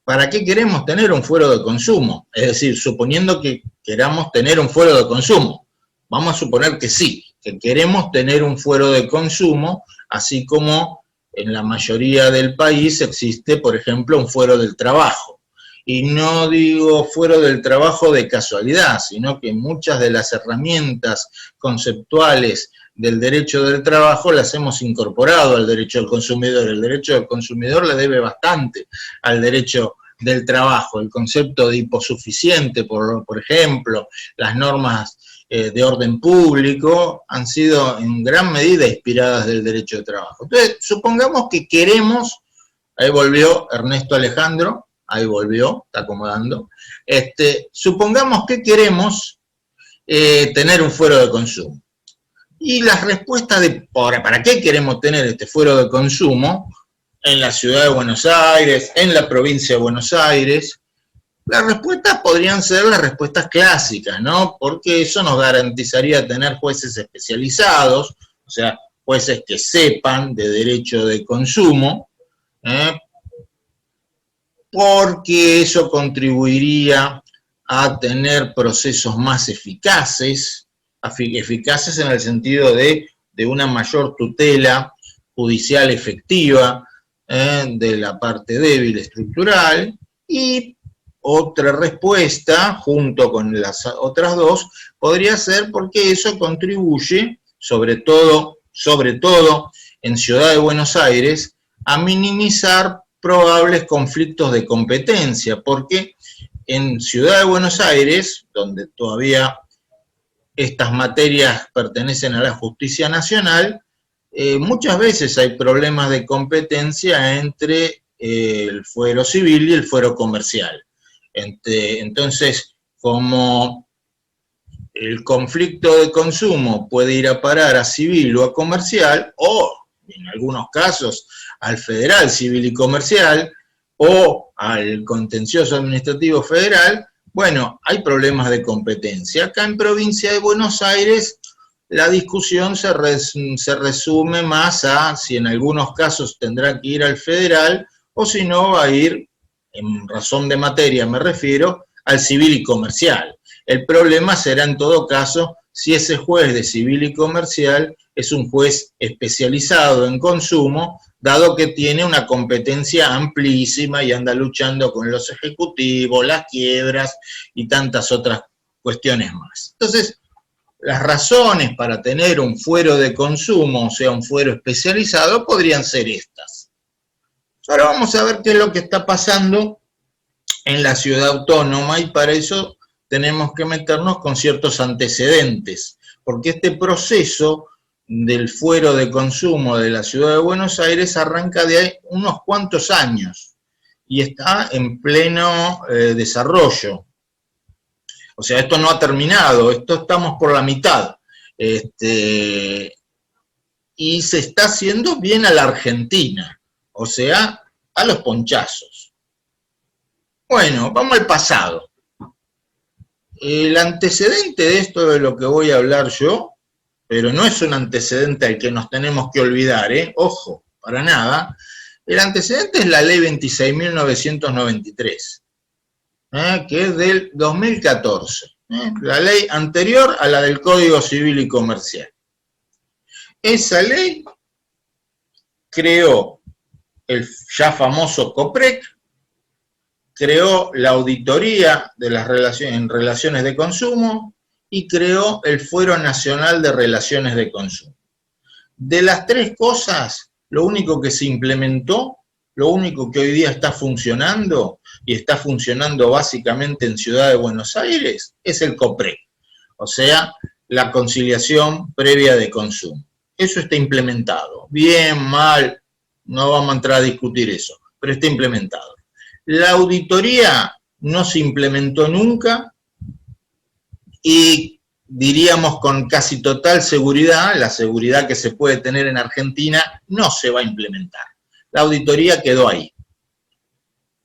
¿Para qué queremos tener un fuero de consumo? Es decir, suponiendo que queramos tener un fuero de consumo. Vamos a suponer que sí, que queremos tener un fuero de consumo, así como en la mayoría del país existe, por ejemplo, un fuero del trabajo. Y no digo fuero del trabajo de casualidad, sino que muchas de las herramientas conceptuales del derecho del trabajo las hemos incorporado al derecho del consumidor. El derecho del consumidor le debe bastante al derecho del trabajo. El concepto de hiposuficiente, por ejemplo, las normas de orden público han sido en gran medida inspiradas del derecho de trabajo. Entonces, supongamos que queremos, ahí volvió Ernesto Alejandro, ahí volvió, está acomodando, supongamos que queremos tener un fuero de consumo. Y las respuestas de ¿para qué queremos tener este fuero de consumo en la ciudad de Buenos Aires, en la provincia de Buenos Aires? Las respuestas podrían ser las respuestas clásicas, ¿no? Porque eso nos garantizaría tener jueces especializados, o sea, jueces que sepan de derecho de consumo, porque eso contribuiría a tener procesos más eficaces en el sentido de una mayor tutela judicial efectiva de la parte débil estructural. Y otra respuesta, junto con las otras dos, podría ser porque eso contribuye, sobre todo en Ciudad de Buenos Aires, a minimizar probables conflictos de competencia, porque en Ciudad de Buenos Aires, donde todavía estas materias pertenecen a la justicia nacional, muchas veces hay problemas de competencia entre el fuero civil y el fuero comercial. Entonces, como el conflicto de consumo puede ir a parar a civil o a comercial, o en algunos casos al federal, civil y comercial, o al contencioso administrativo federal, bueno, hay problemas de competencia. Acá en provincia de Buenos Aires la discusión se resume más a si en algunos casos tendrá que ir al federal o si no va a ir, en razón de materia me refiero, al civil y comercial. El problema será en todo caso si ese juez de civil y comercial es un juez especializado en consumo, dado que tiene una competencia amplísima y anda luchando con los ejecutivos, las quiebras y tantas otras cuestiones más. Entonces, las razones para tener un fuero de consumo, o sea, un fuero especializado, podrían ser estas. Ahora vamos a ver qué es lo que está pasando en la ciudad autónoma, y para eso tenemos que meternos con ciertos antecedentes, porque este proceso del fuero de consumo de la ciudad de Buenos Aires arranca de unos cuantos años y está en pleno desarrollo. O sea, esto no ha terminado, esto estamos por la mitad. Y se está haciendo bien a la Argentina, o sea, a los ponchazos. Bueno, vamos al pasado. El antecedente de esto de lo que voy a hablar yo, pero no es un antecedente al que nos tenemos que olvidar, ojo, para nada. El antecedente es la ley 26.993, que es del 2014, la ley anterior a la del Código Civil y Comercial. Esa ley creó el ya famoso COPREC, creó la auditoría de las relaciones de consumo y creó el Fuero Nacional de Relaciones de Consumo. De las tres cosas, lo único que se implementó, lo único que hoy día está funcionando, y está funcionando básicamente en Ciudad de Buenos Aires, es el COPREC, o sea, la conciliación previa de consumo. Eso está implementado. Bien, mal, no vamos a entrar a discutir eso, pero está implementado. La auditoría no se implementó nunca y diríamos con casi total seguridad, la seguridad que se puede tener en Argentina, no se va a implementar. La auditoría quedó ahí.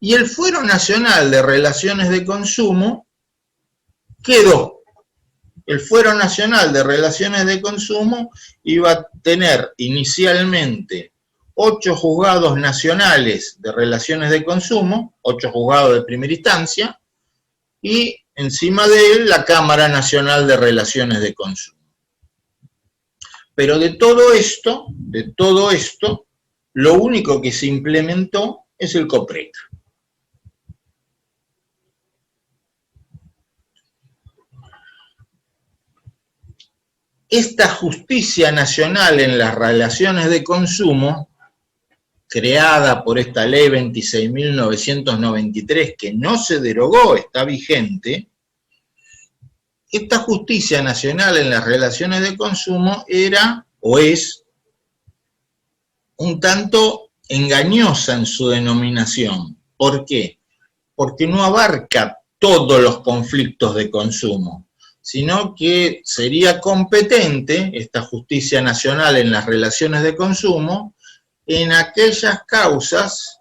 y el Fuero Nacional de Relaciones de Consumo quedó. El Fuero Nacional de Relaciones de Consumo iba a tener inicialmente 8 juzgados nacionales de relaciones de consumo, 8 juzgados de primera instancia, y encima de él la Cámara Nacional de Relaciones de Consumo. Pero de todo esto, lo único que se implementó es el COPREC. Esta justicia nacional en las relaciones de consumo, creada por esta ley 26.993, que no se derogó, está vigente, esta justicia nacional en las relaciones de consumo era o es un tanto engañosa en su denominación. ¿Por qué? Porque no abarca todos los conflictos de consumo, sino que sería competente esta justicia nacional en las relaciones de consumo en aquellas causas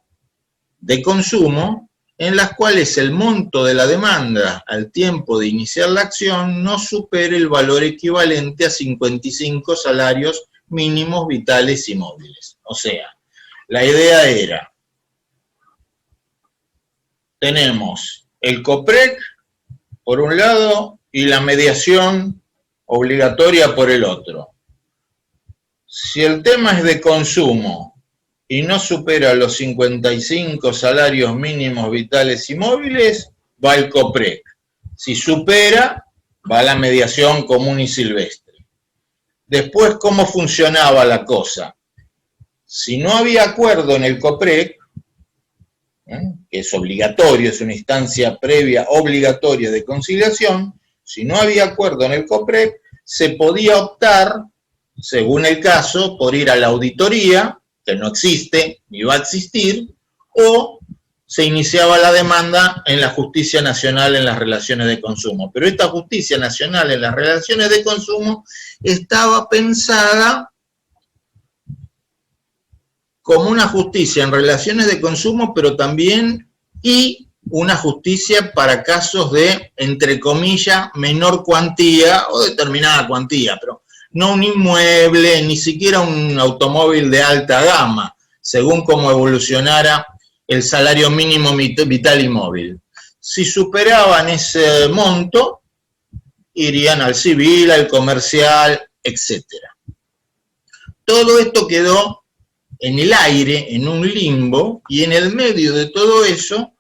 de consumo en las cuales el monto de la demanda al tiempo de iniciar la acción no supere el valor equivalente a 55 salarios mínimos vitales y móviles. O sea, la idea era, tenemos el COPREC por un lado y la mediación obligatoria por el otro. Si el tema es de consumo y no supera los 55 salarios mínimos vitales y móviles, va el COPREC. Si supera, va la mediación común y silvestre. Después, ¿cómo funcionaba la cosa? Si no había acuerdo en el COPREC, que es obligatorio, es una instancia previa obligatoria de conciliación, si no había acuerdo en el COPREC, se podía optar, según el caso, por ir a la auditoría, que no existe ni va a existir, o se iniciaba la demanda en la Justicia Nacional en las Relaciones de Consumo. Pero esta Justicia Nacional en las Relaciones de Consumo estaba pensada como una justicia en relaciones de consumo, pero también y una justicia para casos de, entre comillas, menor cuantía o determinada cuantía, pero no un inmueble, ni siquiera un automóvil de alta gama, según cómo evolucionara el salario mínimo vital y móvil. Si superaban ese monto, irían al civil, al comercial, etc. Todo esto quedó en el aire, en un limbo, y en el medio de todo eso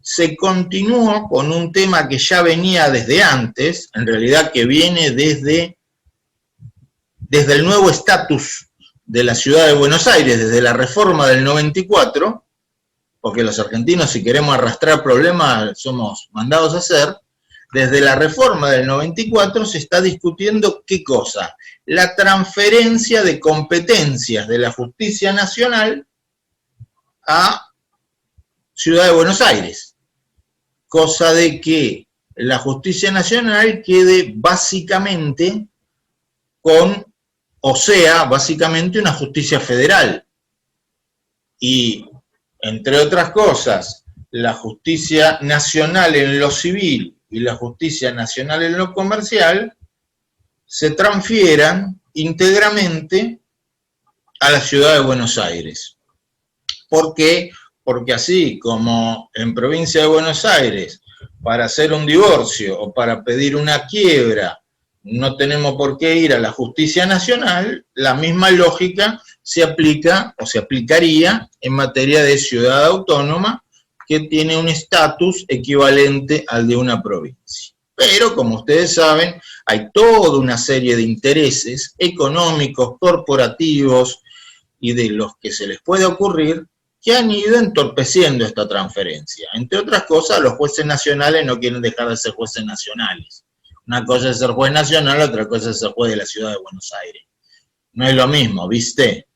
se continuó con un tema que ya venía desde antes, en realidad que viene desde el nuevo estatus de la ciudad de Buenos Aires, desde la reforma del 94, porque los argentinos, si queremos arrastrar problemas, somos mandados a hacer. Desde la reforma del 94 se está discutiendo ¿qué cosa? La transferencia de competencias de la Justicia Nacional a Ciudad de Buenos Aires, cosa de que la Justicia Nacional quede básicamente básicamente una justicia federal. Y, entre otras cosas, la Justicia Nacional en lo civil y la Justicia Nacional en lo comercial se transfieran íntegramente a la Ciudad de Buenos Aires. ¿Por qué? Porque así como en Provincia de Buenos Aires, para hacer un divorcio o para pedir una quiebra, no tenemos por qué ir a la Justicia Nacional, la misma lógica se aplica o se aplicaría en materia de ciudad autónoma que tiene un estatus equivalente al de una provincia. Pero, como ustedes saben, hay toda una serie de intereses económicos, corporativos y de los que se les puede ocurrir que han ido entorpeciendo esta transferencia. Entre otras cosas, los jueces nacionales no quieren dejar de ser jueces nacionales. Una cosa es ser juez nacional, otra cosa es ser juez de la ciudad de Buenos Aires. No es lo mismo, ¿viste?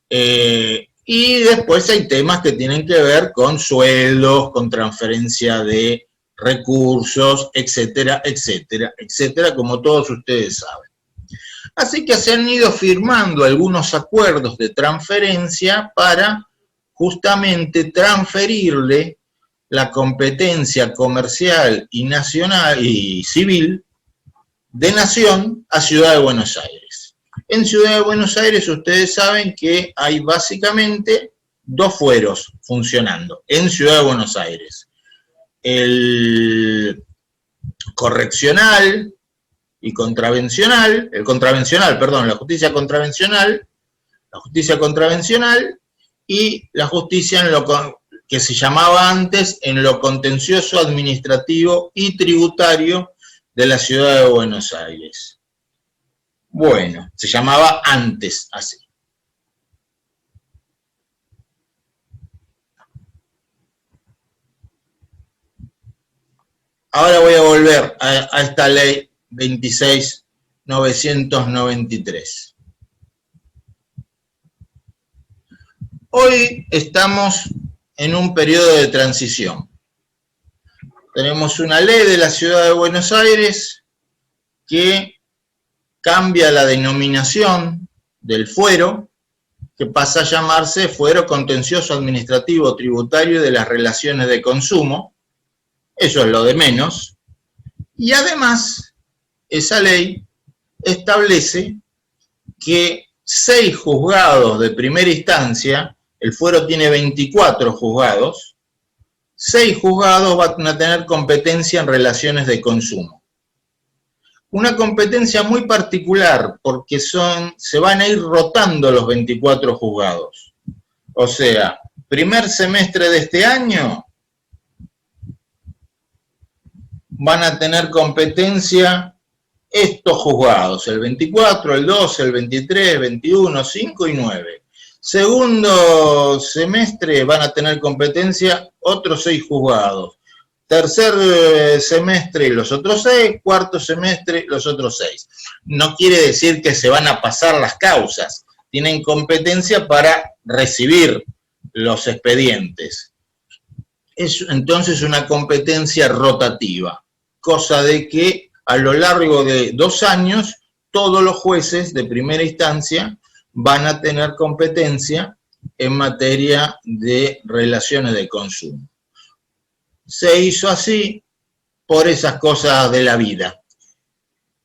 Y después hay temas que tienen que ver con sueldos, con transferencia de recursos, etcétera, etcétera, etcétera, como todos ustedes saben. Así que se han ido firmando algunos acuerdos de transferencia para justamente transferirle la competencia comercial y nacional y civil de Nación a Ciudad de Buenos Aires. En Ciudad de Buenos Aires ustedes saben que hay básicamente dos fueros funcionando en Ciudad de Buenos Aires. El correccional y contravencional, la justicia contravencional y la justicia en lo que se llamaba antes en lo contencioso administrativo y tributario de la Ciudad de Buenos Aires. Bueno, se llamaba antes así. Ahora voy a volver a esta ley 26.993. Hoy estamos en un periodo de transición. Tenemos una ley de la Ciudad de Buenos Aires que cambia la denominación del fuero, que pasa a llamarse Fuero Contencioso Administrativo Tributario de las Relaciones de Consumo. Eso es lo de menos. Y además, esa ley establece que 6 juzgados de primera instancia, el fuero tiene 24 juzgados, 6 juzgados van a tener competencia en relaciones de consumo. Una competencia muy particular porque se van a ir rotando los 24 juzgados. O sea, primer semestre de este año van a tener competencia estos juzgados, el 24, el 12, el 23, 21, 5 y 9. Segundo semestre van a tener competencia otros 6 juzgados. Tercer semestre los otros 6, cuarto semestre los otros 6. No quiere decir que se van a pasar las causas, tienen competencia para recibir los expedientes. Es entonces una competencia rotativa, cosa de que a lo largo de 2 años todos los jueces de primera instancia van a tener competencia en materia de relaciones de consumo. Se hizo así por esas cosas de la vida.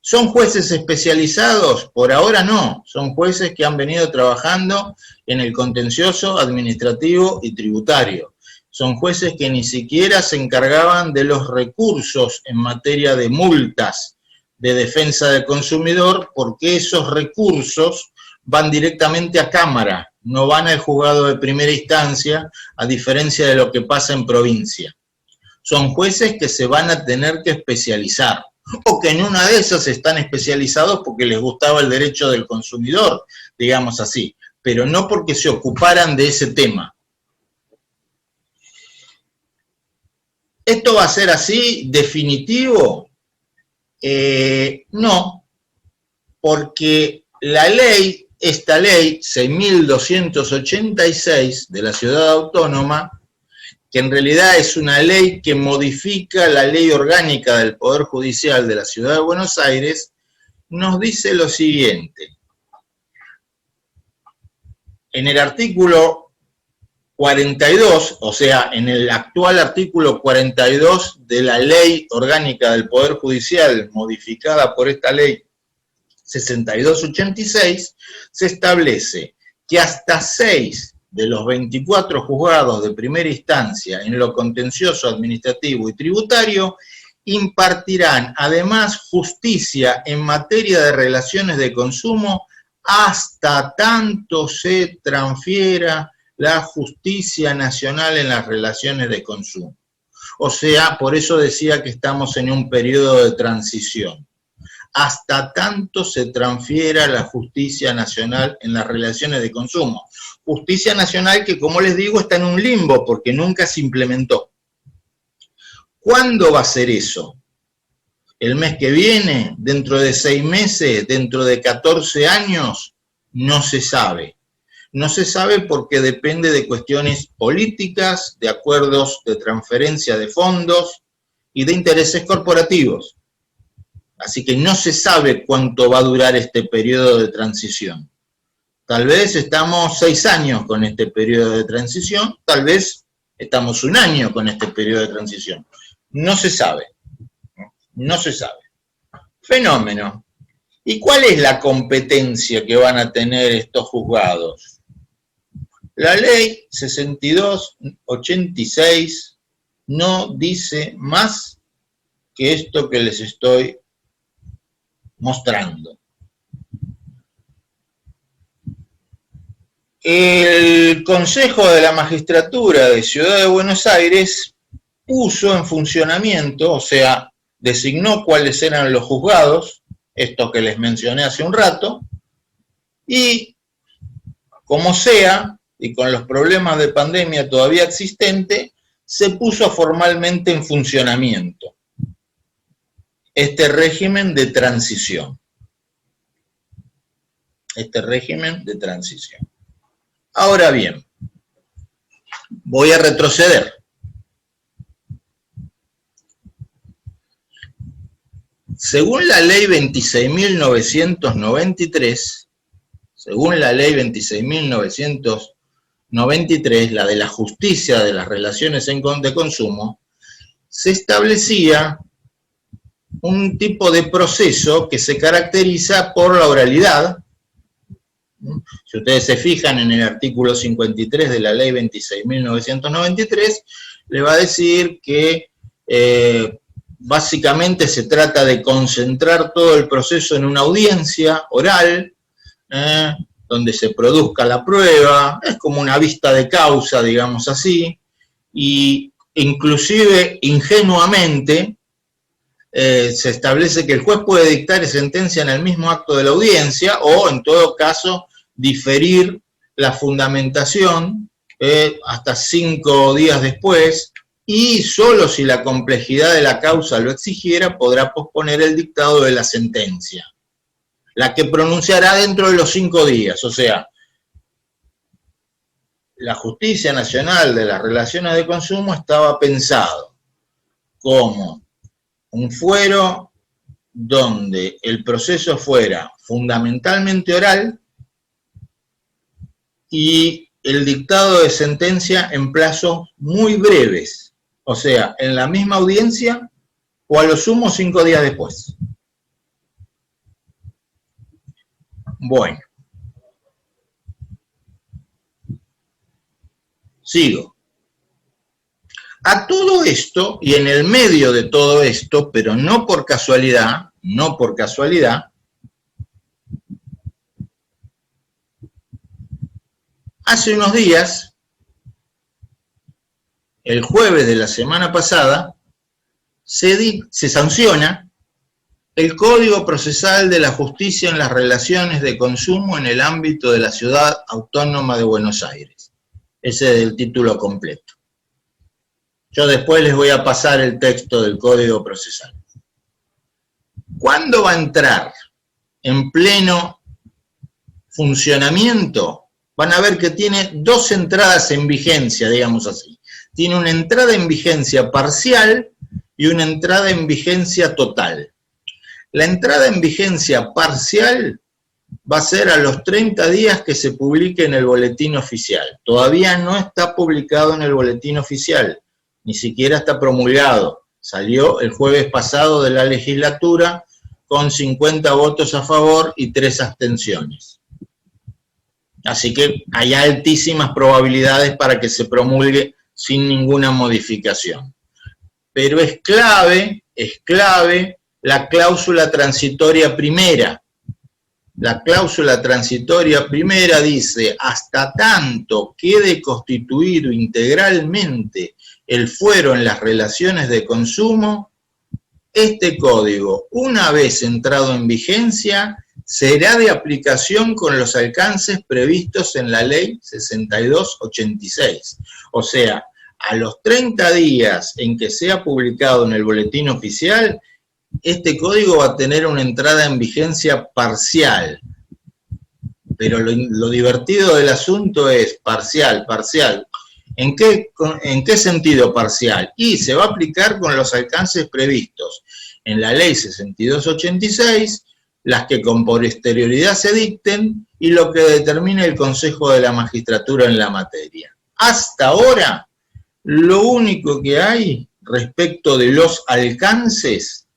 ¿Son jueces especializados? Por ahora no, son jueces que han venido trabajando en el contencioso administrativo y tributario. Son jueces que ni siquiera se encargaban de los recursos en materia de multas de defensa del consumidor, porque esos recursos van directamente a Cámara, no van al juzgado de primera instancia, a diferencia de lo que pasa en provincia. Son jueces que se van a tener que especializar, o que en una de esas están especializados porque les gustaba el derecho del consumidor, digamos así, pero no porque se ocuparan de ese tema. ¿Esto va a ser así, definitivo? No, porque la ley, esta ley 6.286 de la Ciudad Autónoma, que en realidad es una ley que modifica la ley orgánica del Poder Judicial de la Ciudad de Buenos Aires, nos dice lo siguiente. En el artículo 42, o sea, en el actual artículo 42 de la ley orgánica del Poder Judicial, modificada por esta ley 6286, se establece que hasta 6 de los 24 juzgados de primera instancia en lo contencioso administrativo y tributario impartirán además justicia en materia de relaciones de consumo hasta tanto se transfiera la justicia nacional en las relaciones de consumo. O sea, por eso decía que estamos en un periodo de transición. Hasta tanto se transfiera la justicia nacional en las relaciones de consumo. Justicia nacional que, como les digo, está en un limbo porque nunca se implementó. ¿Cuándo va a ser eso? ¿El mes que viene? ¿Dentro de 6 meses? ¿Dentro de 14 años? No se sabe. No se sabe porque depende de cuestiones políticas, de acuerdos de transferencia de fondos y de intereses corporativos. Así que no se sabe cuánto va a durar este periodo de transición. Tal vez estamos 6 años con este periodo de transición, tal vez Estamos un año con este periodo de transición. No se sabe. No se sabe. Fenómeno. ¿Y cuál es la competencia que van a tener estos juzgados? La ley 6286 no dice más que esto que les estoy mostrando. El Consejo de la Magistratura de Ciudad de Buenos Aires puso en funcionamiento, o sea, designó cuáles eran los juzgados, esto que les mencioné hace un rato, y como sea, y con los problemas de pandemia todavía existentes, se puso formalmente en funcionamiento este régimen de transición. Este régimen de transición. Ahora bien, voy a retroceder. Según la ley 26.993, la de la justicia de las relaciones de consumo, se establecía un tipo de proceso que se caracteriza por la oralidad. Si ustedes se fijan en el artículo 53 de la ley 26.993, le va a decir que básicamente se trata de concentrar todo el proceso en una audiencia oral, donde se produzca la prueba, es como una vista de causa, digamos así, y inclusive ingenuamente se establece que el juez puede dictar sentencia en el mismo acto de la audiencia o, en todo caso, diferir la fundamentación hasta 5 días después, y solo si la complejidad de la causa lo exigiera, podrá posponer el dictado de la sentencia, la que pronunciará dentro de los 5 días. O sea, la Justicia Nacional de las Relaciones de Consumo estaba pensado como un fuero donde el proceso fuera fundamentalmente oral y el dictado de sentencia en plazos muy breves, o sea, en la misma audiencia o a lo sumo 5 días después. Bueno. Sigo. A todo esto, y en el medio de todo esto, pero no por casualidad, hace unos días, el jueves de la semana pasada, se sanciona el Código Procesal de la Justicia en las Relaciones de Consumo en el ámbito de la Ciudad Autónoma de Buenos Aires. Ese es el título completo. Yo después les voy a pasar el texto del Código Procesal. ¿Cuándo va a entrar en pleno funcionamiento? Van a ver que tiene 2 entradas en vigencia, digamos así. Tiene una entrada en vigencia parcial y una entrada en vigencia total. La entrada en vigencia parcial va a ser a los 30 días que se publique en el boletín oficial. Todavía no está publicado en el boletín oficial, ni siquiera está promulgado. Salió el jueves pasado de la legislatura con 50 votos a favor y 3 abstenciones. Así que hay altísimas probabilidades para que se promulgue sin ninguna modificación. Pero es clave la cláusula transitoria primera. La cláusula transitoria primera dice, hasta tanto quede constituido integralmente el fuero en las relaciones de consumo, este código, una vez entrado en vigencia, será de aplicación con los alcances previstos en la ley 6286. O sea, a los 30 días en que sea publicado en el boletín oficial, este código va a tener una entrada en vigencia parcial. Pero lo divertido del asunto es parcial. ¿En qué sentido parcial? Y se va a aplicar con los alcances previstos en la ley 6286, las que con posterioridad se dicten y lo que determine el Consejo de la Magistratura en la materia. Hasta ahora, Lo único que hay respecto de los alcances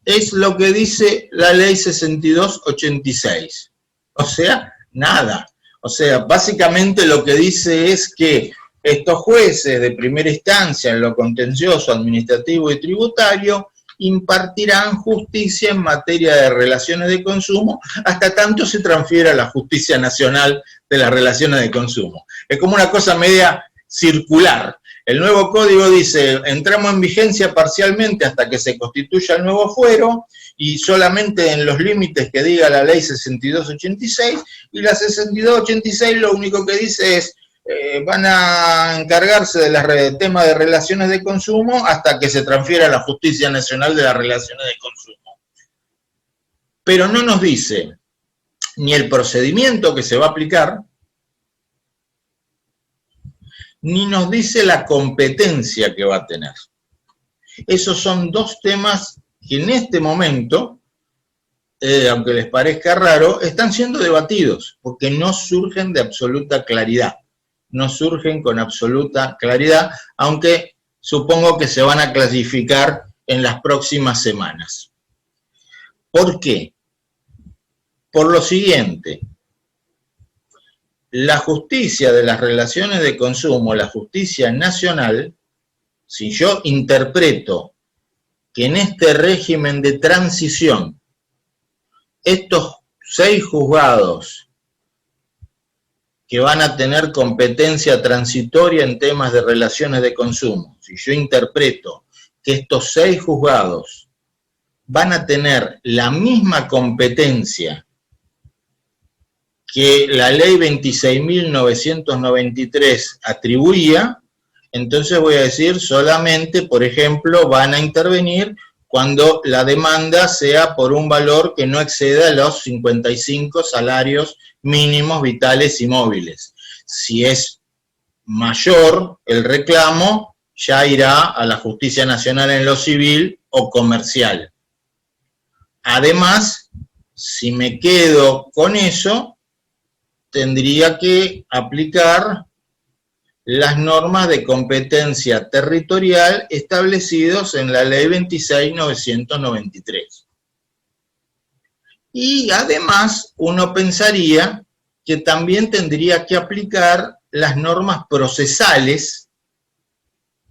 es lo que dice la ley 6286. O sea, nada. O sea, básicamente lo que dice es que estos jueces de primera instancia en lo contencioso, administrativo y tributario impartirán justicia en materia de relaciones de consumo hasta tanto se transfiera a la Justicia Nacional de las Relaciones de Consumo. Es como una cosa media circular. El nuevo código dice, entramos en vigencia parcialmente hasta que se constituya el nuevo fuero y solamente en los límites que diga la ley 6286, y la 6286 lo único que dice es van a encargarse de los temas de relaciones de consumo hasta que se transfiera a la Justicia Nacional de las Relaciones de Consumo. Pero no nos dice ni el procedimiento que se va a aplicar, ni nos dice la competencia que va a tener. Esos son dos temas que en este momento, aunque les parezca raro, están siendo debatidos, porque no surgen de absoluta claridad. No surgen con absoluta claridad, aunque supongo que se van a clasificar en las próximas semanas. ¿Por qué? Por lo siguiente. La justicia de las relaciones de consumo, la justicia nacional, si yo interpreto que en este régimen de transición, estos 6 juzgados que van a tener competencia transitoria en temas de relaciones de consumo, si yo interpreto que estos 6 juzgados van a tener la misma competencia que la ley 26.993 atribuía, entonces voy a decir solamente, por ejemplo, van a intervenir cuando la demanda sea por un valor que no exceda los 55 salarios mínimos vitales y móviles. Si es mayor el reclamo, ya irá a la Justicia Nacional en lo civil o comercial. Además, si me quedo con eso, tendría que aplicar las normas de competencia territorial establecidos en la ley 26.993. Y además uno pensaría que también tendría que aplicar las normas procesales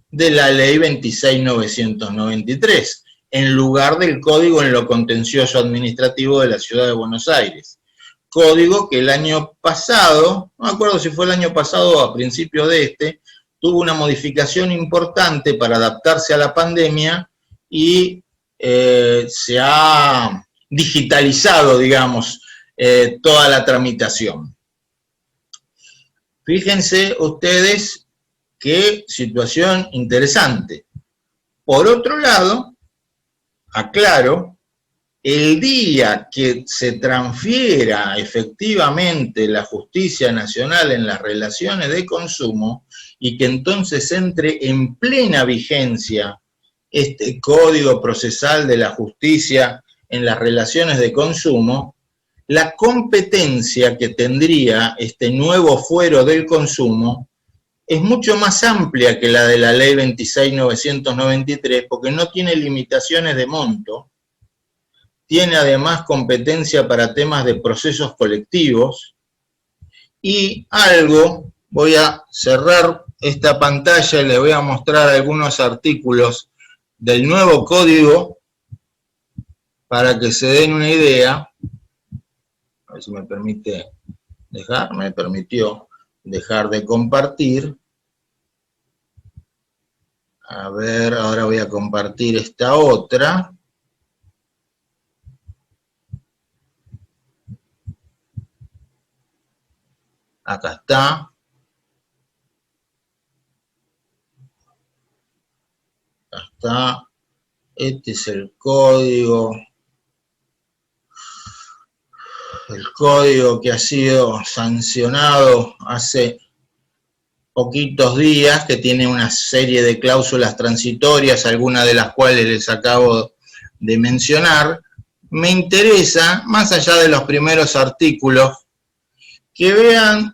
de la ley 26.993, en lugar del Código en lo contencioso administrativo de la Ciudad de Buenos Aires. Código que el año pasado, no me acuerdo si fue el año pasado o a principios de este, tuvo una modificación importante para adaptarse a la pandemia y se ha digitalizado, digamos, toda la tramitación. Fíjense ustedes qué situación interesante. Por otro lado, aclaro, el día que se transfiera efectivamente la Justicia Nacional en las relaciones de consumo y que entonces entre en plena vigencia este Código Procesal de la Justicia en las relaciones de consumo, la competencia que tendría este nuevo fuero del consumo es mucho más amplia que la de la ley 26.993 porque no tiene limitaciones de monto, tiene además competencia para temas de procesos colectivos y algo, voy a cerrar esta pantalla y les voy a mostrar algunos artículos del nuevo código para que se den una idea. A ver si me permite dejar, me permitió dejar de compartir. A ver, ahora voy a compartir esta otra. Acá está. Acá está. Este es el código. El código que ha sido sancionado hace poquitos días, que tiene una serie de cláusulas transitorias, algunas de las cuales les acabo de mencionar. Me interesa, más allá de los primeros artículos, que vean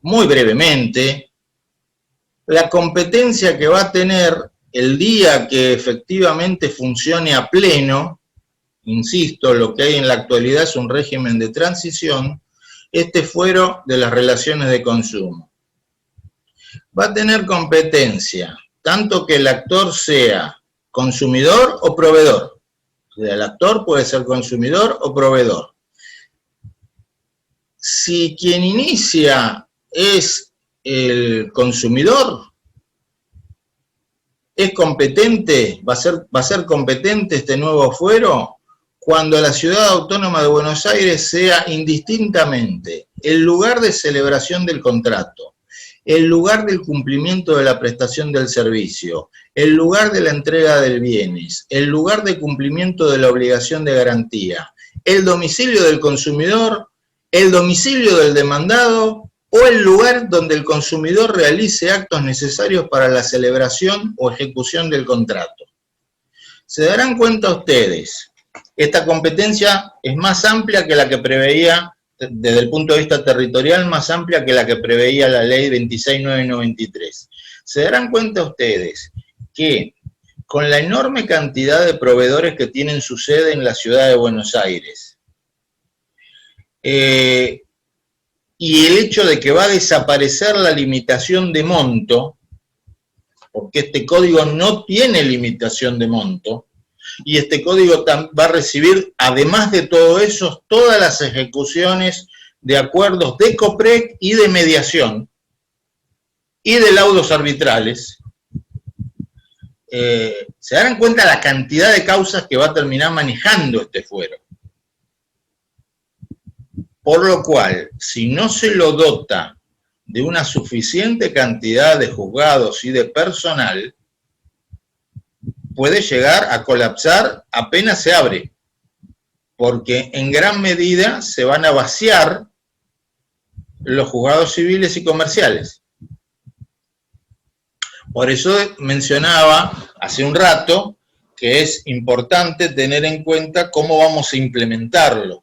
muy brevemente La competencia que va a tener el día que efectivamente funcione a pleno, insisto, lo que hay en la actualidad es un régimen de transición, este fuero de las relaciones de consumo. Va a tener competencia, tanto que el actor sea consumidor o proveedor. O sea, el actor puede ser consumidor o proveedor. Si quien inicia es el consumidor, es competente, va a ser competente este nuevo fuero cuando la Ciudad Autónoma de Buenos Aires sea indistintamente el lugar de celebración del contrato, el lugar del cumplimiento de la prestación del servicio, el lugar de la entrega de bienes, el lugar de cumplimiento de la obligación de garantía, el domicilio del consumidor, el domicilio del demandado o el lugar donde el consumidor realice actos necesarios para la celebración o ejecución del contrato. Se darán cuenta ustedes, esta competencia es más amplia que la que preveía, desde el punto de vista territorial, más amplia que la que preveía la ley 26.993. Se darán cuenta ustedes que con la enorme cantidad de proveedores que tienen su sede en la ciudad de Buenos Aires, y el hecho de que va a desaparecer la limitación de monto, porque este código no tiene limitación de monto, y este código va a recibir, además de todo eso, todas las ejecuciones de acuerdos de COPREC y de mediación, y de laudos arbitrales. Se darán cuenta la cantidad de causas que va a terminar manejando este fuero. Por lo cual, si no se lo dota de una suficiente cantidad de juzgados y de personal, puede llegar a colapsar apenas se abre, porque en gran medida se van a vaciar los juzgados civiles y comerciales. Por eso mencionaba hace un rato que es importante tener en cuenta cómo vamos a implementarlo.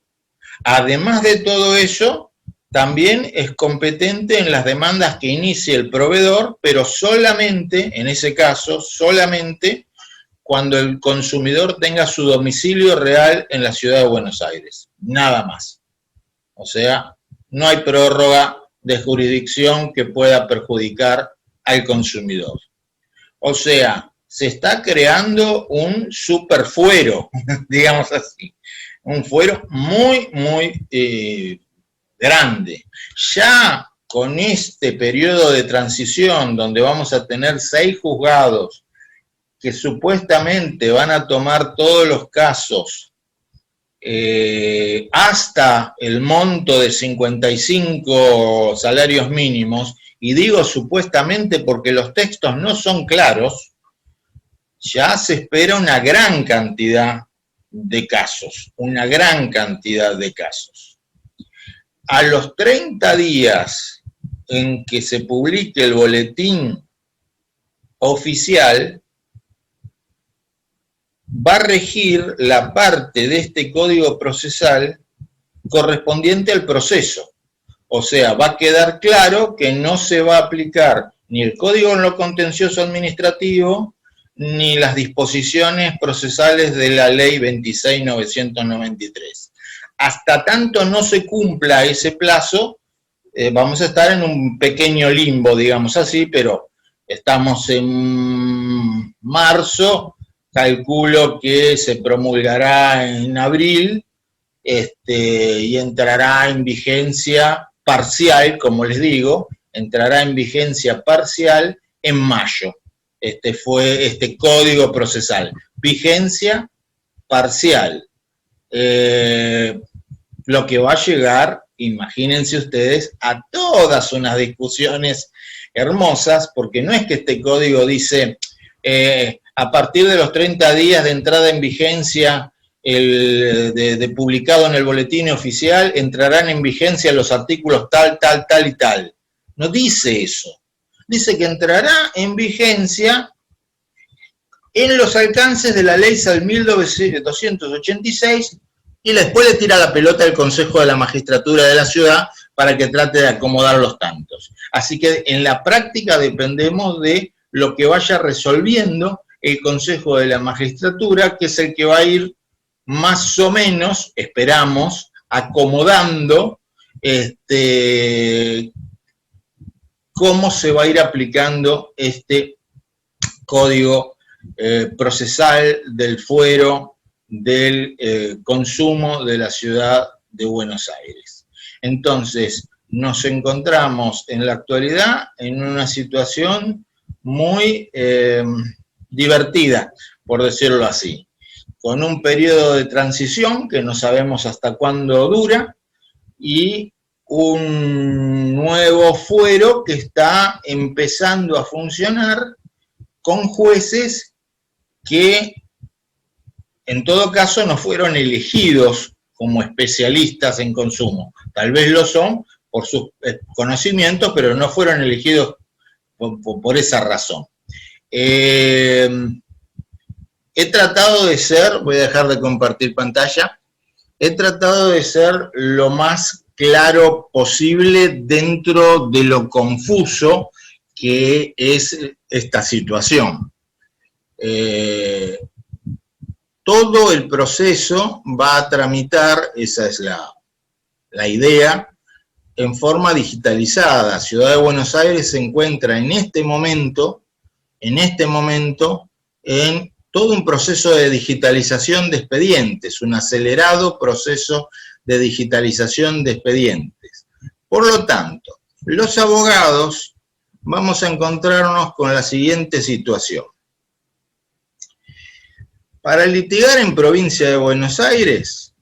Además de todo eso, también es competente en las demandas que inicie el proveedor, pero solamente, en ese caso, solamente cuando el consumidor tenga su domicilio real en la ciudad de Buenos Aires. Nada más. O sea, no hay prórroga de jurisdicción que pueda perjudicar al consumidor. O sea, se está creando un superfuero, digamos así. Un fuero muy, muy grande. Ya con este periodo de transición, donde vamos a tener 6 juzgados que supuestamente van a tomar todos los casos hasta el monto de 55 salarios mínimos, y digo supuestamente porque los textos no son claros, ya se espera una gran cantidad de casos, una gran cantidad de casos. A los 30 días en que se publique el boletín oficial, va a regir la parte de este código procesal correspondiente al proceso. O sea, va a quedar claro que no se va a aplicar ni el código en lo contencioso administrativo, ni las disposiciones procesales de la ley 26.993. Hasta tanto no se cumpla ese plazo, vamos a estar en un pequeño limbo, digamos así, pero estamos en marzo, calculo que se promulgará en abril, y entrará en vigencia parcial, como les digo, entrará en vigencia parcial en mayo. Fue este código procesal. Vigencia parcial. Lo que va a llegar, imagínense ustedes, a todas unas discusiones hermosas, porque no es que este código dice, a partir de los 30 días de entrada en vigencia de publicado en el boletín oficial, entrarán en vigencia los artículos tal, tal, tal y tal. No dice eso. Dice que entrará en vigencia en los alcances de la ley 6.286 y después le tira la pelota al Consejo de la Magistratura de la Ciudad para que trate de acomodar los tantos. Así que en la práctica dependemos de lo que vaya resolviendo el Consejo de la Magistratura, que es el que va a ir más o menos, esperamos, acomodando cómo se va a ir aplicando este código procesal del fuero del consumo de la ciudad de Buenos Aires. Entonces, nos encontramos en la actualidad en una situación muy divertida, por decirlo así, con un periodo de transición que no sabemos hasta cuándo dura y un nuevo fuero que está empezando a funcionar con jueces que en todo caso no fueron elegidos como especialistas en consumo. Tal vez lo son por sus conocimientos, pero no fueron elegidos por esa razón. He tratado de ser, voy a dejar de compartir pantalla, he tratado de ser lo más claro posible dentro de lo confuso que es esta situación. Todo el proceso va a tramitar, esa es la idea, en forma digitalizada. Ciudad de Buenos Aires se encuentra en este momento en todo un proceso de digitalización de expedientes, un acelerado proceso de digitalización de expedientes. Por lo tanto, los abogados vamos a encontrarnos con la siguiente situación. Para litigar en provincia de Buenos Aires,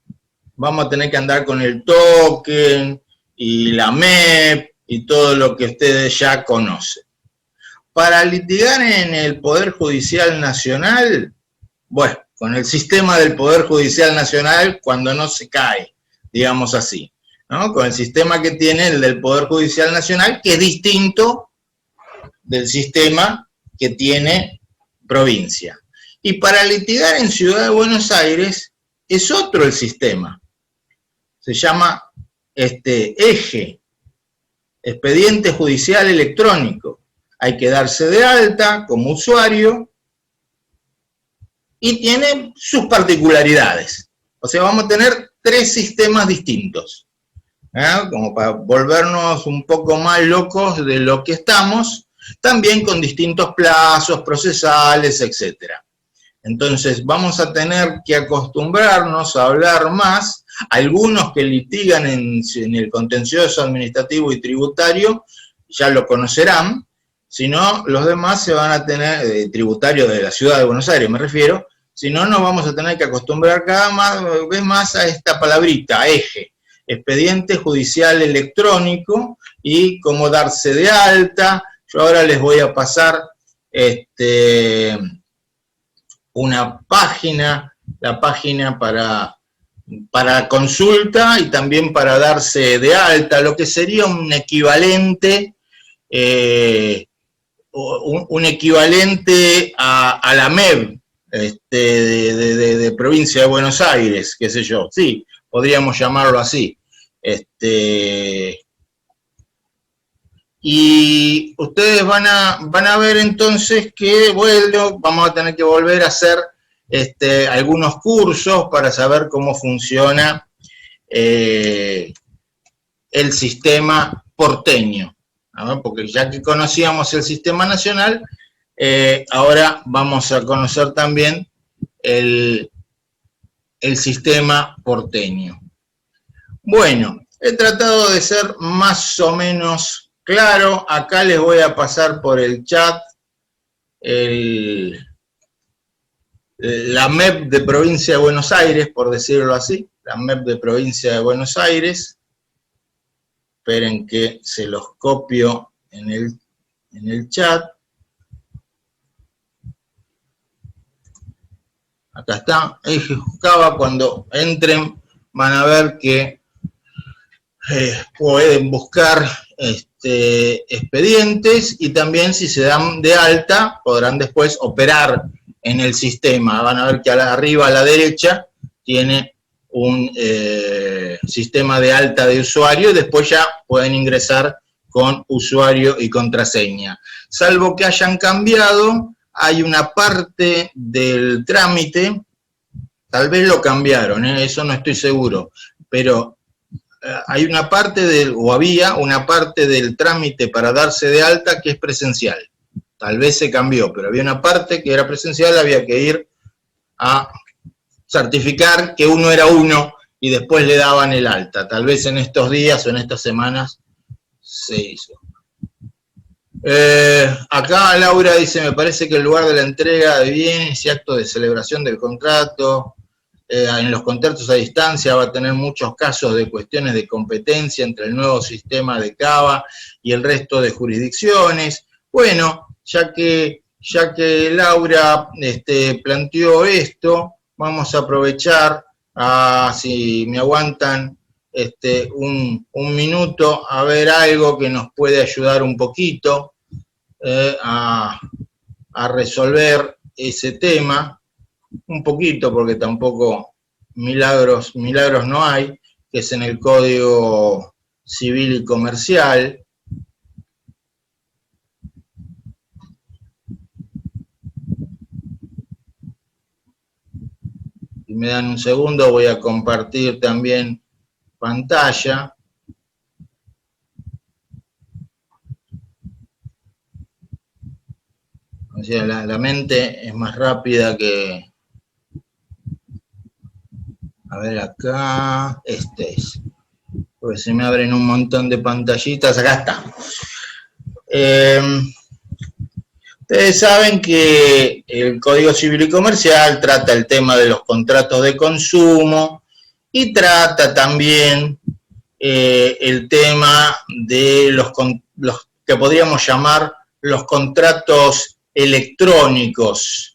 vamos a tener que andar con el token y la MEP y todo lo que ustedes ya conocen. Para litigar en el Poder Judicial Nacional, bueno, con el sistema del Poder Judicial Nacional cuando no se cae, digamos así, ¿no? Con el sistema que tiene el del Poder Judicial Nacional, que es distinto del sistema que tiene provincia. Y para litigar en Ciudad de Buenos Aires es otro el sistema. Se llama EJE, Expediente Judicial Electrónico. Hay que darse de alta como usuario y tiene sus particularidades. O sea, vamos a tener 3 sistemas distintos, como para volvernos un poco más locos de lo que estamos, también con distintos plazos procesales, etc. Entonces vamos a tener que acostumbrarnos a hablar más. Algunos que litigan en el contencioso administrativo y tributario ya lo conocerán, si no, los demás se van a tener, tributario de la Ciudad de Buenos Aires me refiero, si no, nos vamos a tener que acostumbrar cada vez más a esta palabrita, EJE, Expediente Judicial Electrónico, y cómo darse de alta. Yo ahora les voy a pasar una página, la página para consulta y también para darse de alta, lo que sería un equivalente a la MEB de provincia de Buenos Aires, qué sé yo, sí, podríamos llamarlo así. Y ustedes van a ver entonces que, bueno, vamos a tener que volver a hacer algunos cursos para saber cómo funciona el sistema porteño, ¿no? Porque ya que conocíamos el sistema nacional, ahora vamos a conocer también el sistema porteño. Bueno, he tratado de ser más o menos claro. Acá les voy a pasar por el chat la MEP de provincia de Buenos Aires, por decirlo así, la MEP de provincia de Buenos Aires. Esperen que se los copio en el chat. Acá está, cuando entren van a ver que pueden buscar expedientes, y también si se dan de alta podrán después operar en el sistema. Van a ver que arriba a la derecha tiene un sistema de alta de usuario, y después ya pueden ingresar con usuario y contraseña. Salvo que hayan cambiado, hay una parte del trámite, tal vez lo cambiaron, eso no estoy seguro, pero hay una parte había una parte del trámite para darse de alta que es presencial. Tal vez se cambió, pero había una parte que era presencial, había que ir a certificar que uno era uno y después le daban el alta. Tal vez en estos días o en estas semanas se hizo. Acá Laura dice, me parece que el lugar de la entrega de bienes y actos de celebración del contrato, en los contratos a distancia va a tener muchos casos de cuestiones de competencia entre el nuevo sistema de CABA y el resto de jurisdicciones. Bueno, ya que Laura planteó esto, vamos a aprovechar, si me aguantan un minuto, a ver algo que nos puede ayudar un poquito a resolver ese tema, un poquito, porque tampoco milagros no hay, que es en el Código Civil y Comercial. Si me dan un segundo, voy a compartir también pantalla. O sea, la mente es más rápida que... A ver acá, es. Porque se me abren un montón de pantallitas, acá está. Ustedes saben que el Código Civil y Comercial trata el tema de los contratos de consumo y trata también el tema de los que podríamos llamar los contratos electrónicos.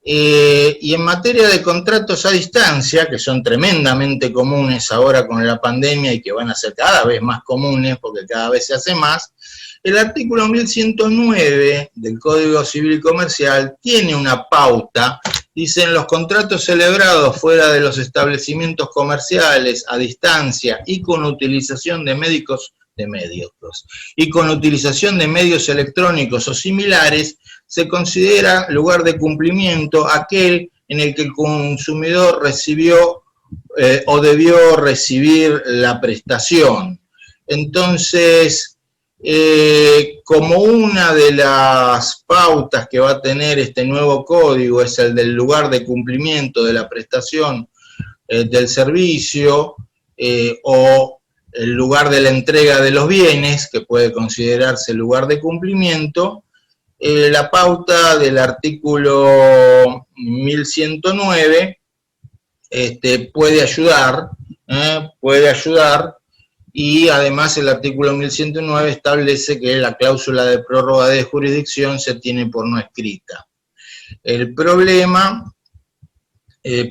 Y en materia de contratos a distancia, que son tremendamente comunes ahora con la pandemia y que van a ser cada vez más comunes porque cada vez se hace más, el artículo 1109 del Código Civil y Comercial tiene una pauta, dicen los contratos celebrados fuera de los establecimientos comerciales a distancia y con utilización de medios electrónicos o similares, se considera lugar de cumplimiento aquel en el que el consumidor recibió o debió recibir la prestación. Entonces, como una de las pautas que va a tener este nuevo código es el del lugar de cumplimiento de la prestación del servicio o el lugar de la entrega de los bienes, que puede considerarse lugar de cumplimiento, la pauta del artículo 1109 puede ayudar, y además el artículo 1109 establece que la cláusula de prórroga de jurisdicción se tiene por no escrita. El problema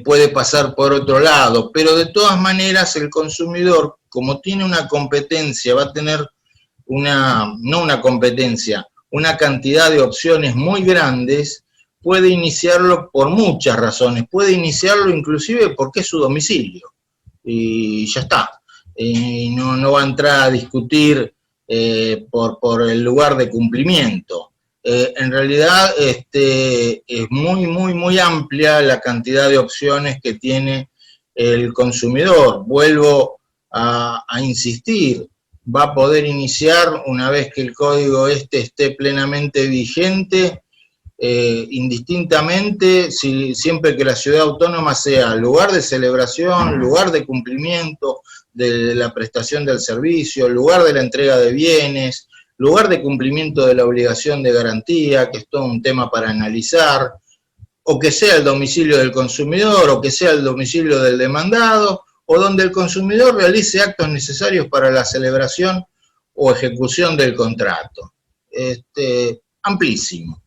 puede pasar por otro lado, pero de todas maneras el consumidor, como tiene una competencia, va a tener una cantidad de opciones muy grandes, puede iniciarlo por muchas razones, puede iniciarlo inclusive porque es su domicilio, y ya está, no va a entrar a discutir por el lugar de cumplimiento. En realidad es muy amplia la cantidad de opciones que tiene el consumidor. Vuelvo a insistir, va a poder iniciar una vez que el código esté plenamente vigente, indistintamente, siempre que la ciudad autónoma sea lugar de celebración, lugar de cumplimiento de la prestación del servicio, lugar de la entrega de bienes, lugar de cumplimiento de la obligación de garantía, que es todo un tema para analizar, o que sea el domicilio del consumidor, o que sea el domicilio del demandado, o donde el consumidor realice actos necesarios para la celebración o ejecución del contrato. Amplísimo.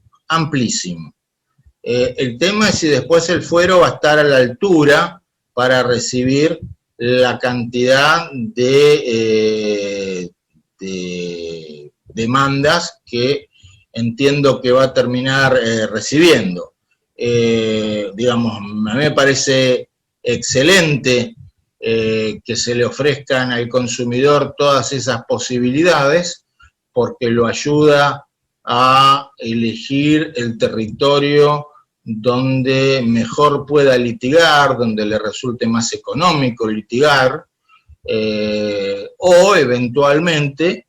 El tema es si después el fuero va a estar a la altura para recibir la cantidad de demandas que entiendo que va a terminar recibiendo. Digamos, a mí me parece excelente que se le ofrezcan al consumidor todas esas posibilidades, porque lo ayuda a elegir el territorio donde mejor pueda litigar, donde le resulte más económico litigar, o eventualmente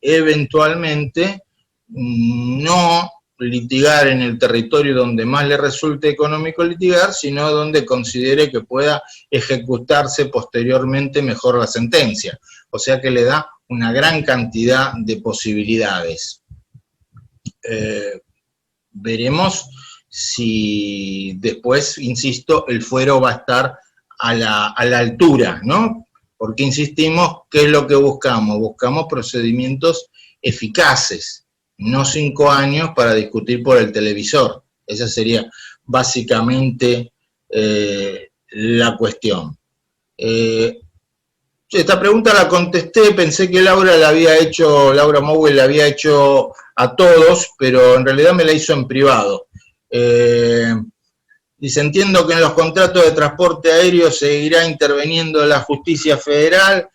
no litigar en el territorio donde más le resulte económico litigar, sino donde considere que pueda ejecutarse posteriormente mejor la sentencia. O sea que le da una gran cantidad de posibilidades. Veremos si después, insisto, el fuero va a estar a la altura, ¿no? Porque insistimos, ¿qué es lo que buscamos? Buscamos procedimientos eficaces, no 5 años para discutir por el televisor. Esa sería básicamente la cuestión. Esta pregunta la contesté, pensé que Laura Mowell la había hecho a todos, pero en realidad me la hizo en privado. Dice, entiendo que en los contratos de transporte aéreo seguirá interviniendo la justicia federal,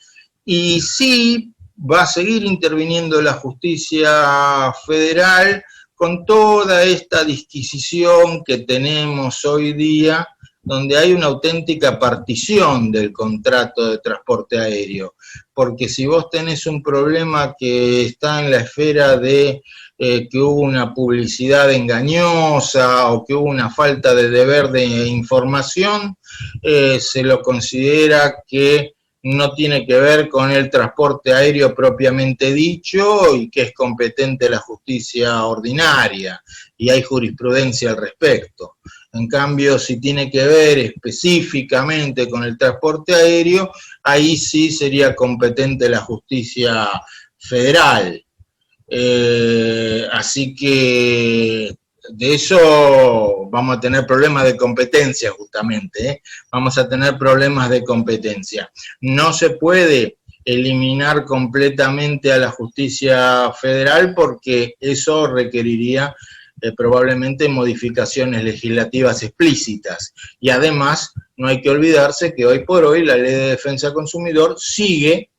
y sí, va a seguir interviniendo la justicia federal con toda esta disquisición que tenemos hoy día, donde hay una auténtica partición del contrato de transporte aéreo. Porque si vos tenés un problema que está en la esfera de que hubo una publicidad engañosa o que hubo una falta de deber de información, se lo considera que no tiene que ver con el transporte aéreo propiamente dicho y que es competente la justicia ordinaria, y hay jurisprudencia al respecto. En cambio, si tiene que ver específicamente con el transporte aéreo, ahí sí sería competente la justicia federal. Así que de eso vamos a tener problemas de competencia justamente, vamos a tener problemas de competencia. No se puede eliminar completamente a la justicia federal porque eso requeriría probablemente modificaciones legislativas explícitas. Y además, no hay que olvidarse que hoy por hoy la Ley de Defensa del Consumidor sigue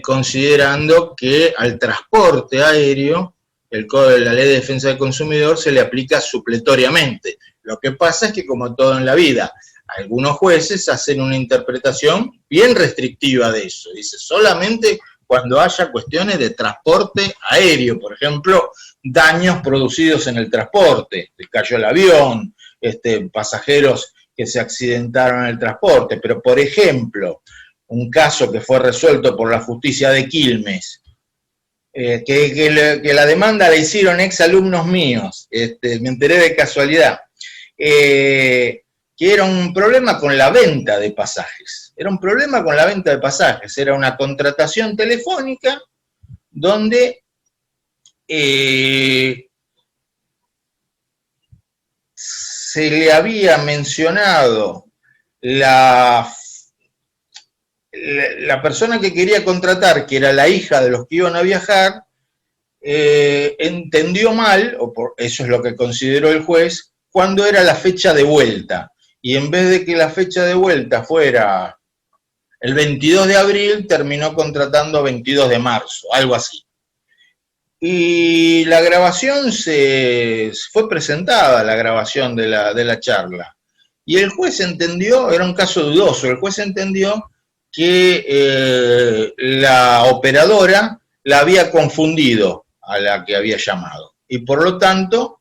considerando que al transporte aéreo, la Ley de Defensa del Consumidor se le aplica supletoriamente. Lo que pasa es que, como todo en la vida, algunos jueces hacen una interpretación bien restrictiva de eso. Dice, solamente cuando haya cuestiones de transporte aéreo, por ejemplo, daños producidos en el transporte, cayó el avión, pasajeros que se accidentaron en el transporte, pero por ejemplo, un caso que fue resuelto por la justicia de Quilmes, que la demanda la hicieron exalumnos míos, me enteré de casualidad, que era un problema con la venta de pasajes. Era un problema con la venta de pasajes, era una contratación telefónica donde se le había mencionado la persona que quería contratar, que era la hija de los que iban a viajar, entendió mal, eso es lo que consideró el juez, cuándo era la fecha de vuelta. Y en vez de que la fecha de vuelta fuera el 22 de abril, terminó contratando 22 de marzo, algo así. Y la grabación fue presentada, la grabación de la charla. Y el juez entendió, era un caso dudoso, el juez entendió que la operadora la había confundido a la que había llamado. Y por lo tanto,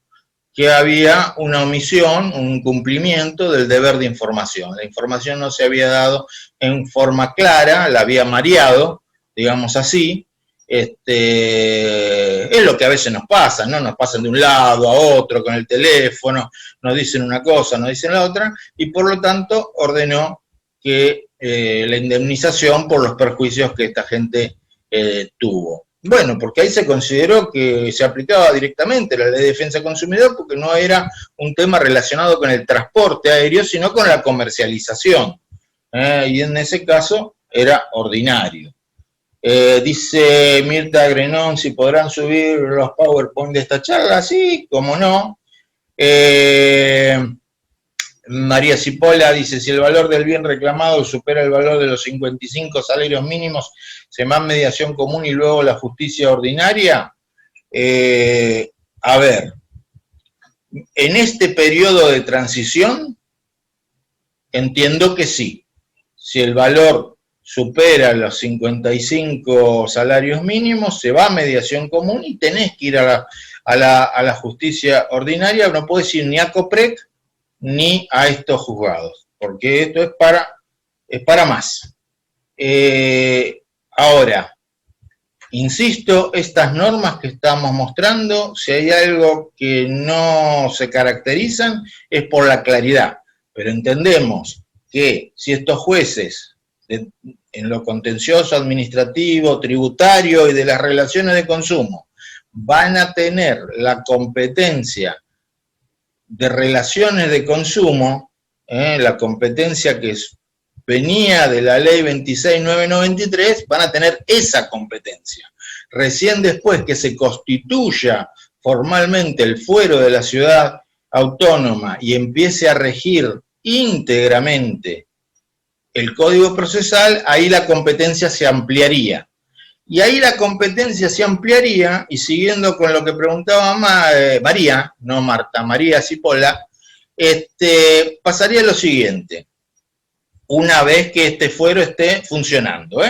que había una omisión, un incumplimiento del deber de información. La información no se había dado en forma clara, la había mareado, digamos así. Es lo que a veces nos pasa, ¿no? Nos pasan de un lado a otro con el teléfono, nos dicen una cosa, nos dicen la otra, y por lo tanto ordenó que la indemnización por los perjuicios que esta gente tuvo. Bueno, porque ahí se consideró que se aplicaba directamente la Ley de Defensa del Consumidor porque no era un tema relacionado con el transporte aéreo, sino con la comercialización. Y en ese caso era ordinario. Dice Mirta Grenón, si podrán subir los PowerPoint de esta charla. Sí, cómo no. María Cipolla dice, si el valor del bien reclamado supera el valor de los 55 salarios mínimos, ¿se va a mediación común y luego la justicia ordinaria? A ver, en este periodo de transición, entiendo que sí. Si el valor supera los 55 salarios mínimos, se va a mediación común y tenés que ir a la justicia ordinaria, no podés ir ni a COPREC ni a estos juzgados, porque esto es para más. Ahora, insisto, estas normas que estamos mostrando, si hay algo que no se caracterizan, es por la claridad, pero entendemos que si estos jueces en lo contencioso administrativo, tributario y de las relaciones de consumo van a tener la competencia de relaciones de consumo, la competencia que venía de la ley 26.993, van a tener esa competencia. Recién después que se constituya formalmente el fuero de la ciudad autónoma y empiece a regir íntegramente el Código Procesal, ahí la competencia se ampliaría. Y ahí la competencia se ampliaría, y siguiendo con lo que preguntaba María, no Marta, María Cipolla, pasaría lo siguiente, una vez que este fuero esté funcionando.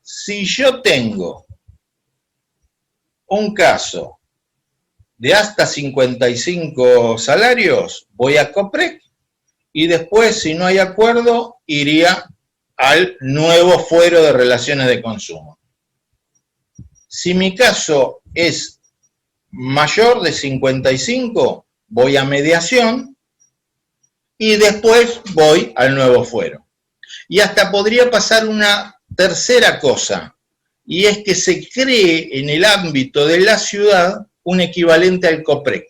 Si yo tengo un caso de hasta 55 salarios, voy a COPREC, y después, si no hay acuerdo, iría al nuevo fuero de relaciones de consumo. Si mi caso es mayor de 55, voy a mediación y después voy al nuevo fuero. Y hasta podría pasar una tercera cosa, y es que se cree en el ámbito de la ciudad un equivalente al COPREC,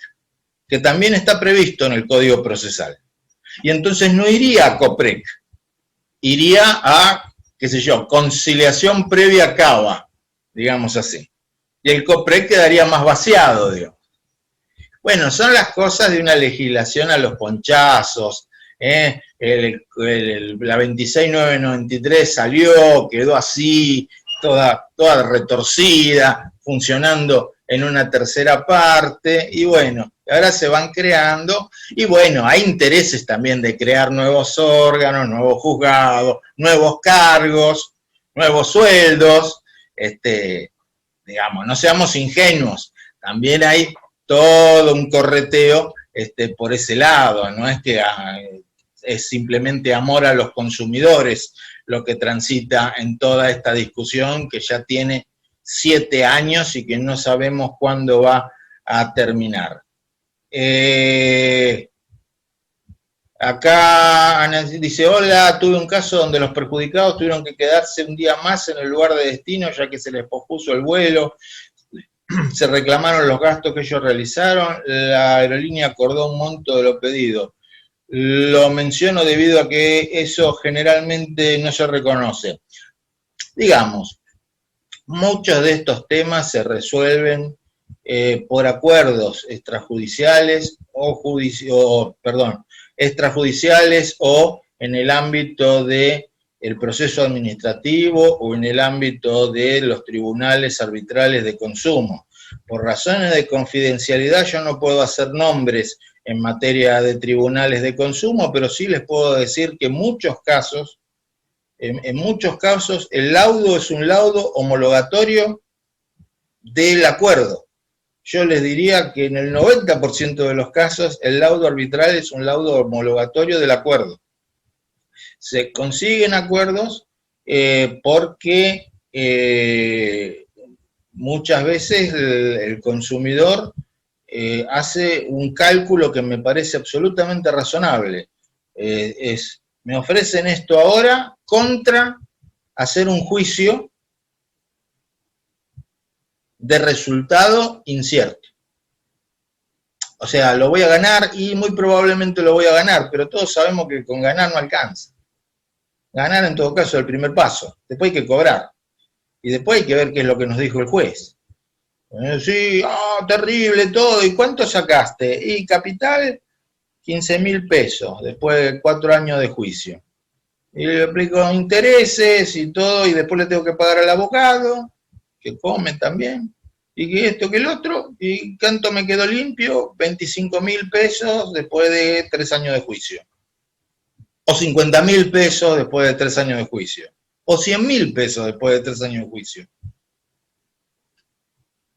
que también está previsto en el Código Procesal. Y entonces no iría a COPREC, iría a, qué sé yo, conciliación previa cava, digamos así. Y el COPREC quedaría más vaciado, digamos. Bueno, son las cosas de una legislación a los ponchazos. La 26.993 salió, quedó así, toda retorcida, funcionando en una tercera parte, y bueno, ahora se van creando, y bueno, hay intereses también de crear nuevos órganos, nuevos juzgados, nuevos cargos, nuevos sueldos, digamos, no seamos ingenuos, también hay todo un correteo por ese lado, no es que es simplemente amor a los consumidores lo que transita en toda esta discusión que ya tiene 7 años y que no sabemos cuándo va a terminar. Acá Ana dice, hola, tuve un caso donde los perjudicados tuvieron que quedarse un día más en el lugar de destino ya que se les pospuso el vuelo, se reclamaron los gastos que ellos realizaron, la aerolínea acordó un monto de lo pedido. Lo menciono debido a que eso generalmente no se reconoce. Digamos, muchos de estos temas se resuelven por acuerdos extrajudiciales extrajudiciales o en el ámbito del proceso administrativo o en el ámbito de los tribunales arbitrales de consumo. Por razones de confidencialidad yo no puedo hacer nombres en materia de tribunales de consumo, pero sí les puedo decir que en muchos casos el laudo es un laudo homologatorio del acuerdo. Yo les diría que en el 90% de los casos el laudo arbitral es un laudo homologatorio del acuerdo. Se consiguen acuerdos porque muchas veces el consumidor hace un cálculo que me parece absolutamente razonable. Me ofrecen esto ahora contra hacer un juicio de resultado incierto. O sea, lo voy a ganar y muy probablemente lo voy a ganar, pero todos sabemos que con ganar no alcanza. Ganar en todo caso es el primer paso, después hay que cobrar. Y después hay que ver qué es lo que nos dijo el juez. Sí, terrible todo, ¿y cuánto sacaste? Y capital 15.000 pesos después de 4 años de juicio. Y le aplico intereses y todo, y después le tengo que pagar al abogado, que come también, y que esto, que el otro, y ¿cuánto me quedó limpio? 25.000 pesos después de 3 años de juicio. O 50.000 pesos después de 3 años de juicio. O 100.000 pesos después de 3 años de juicio.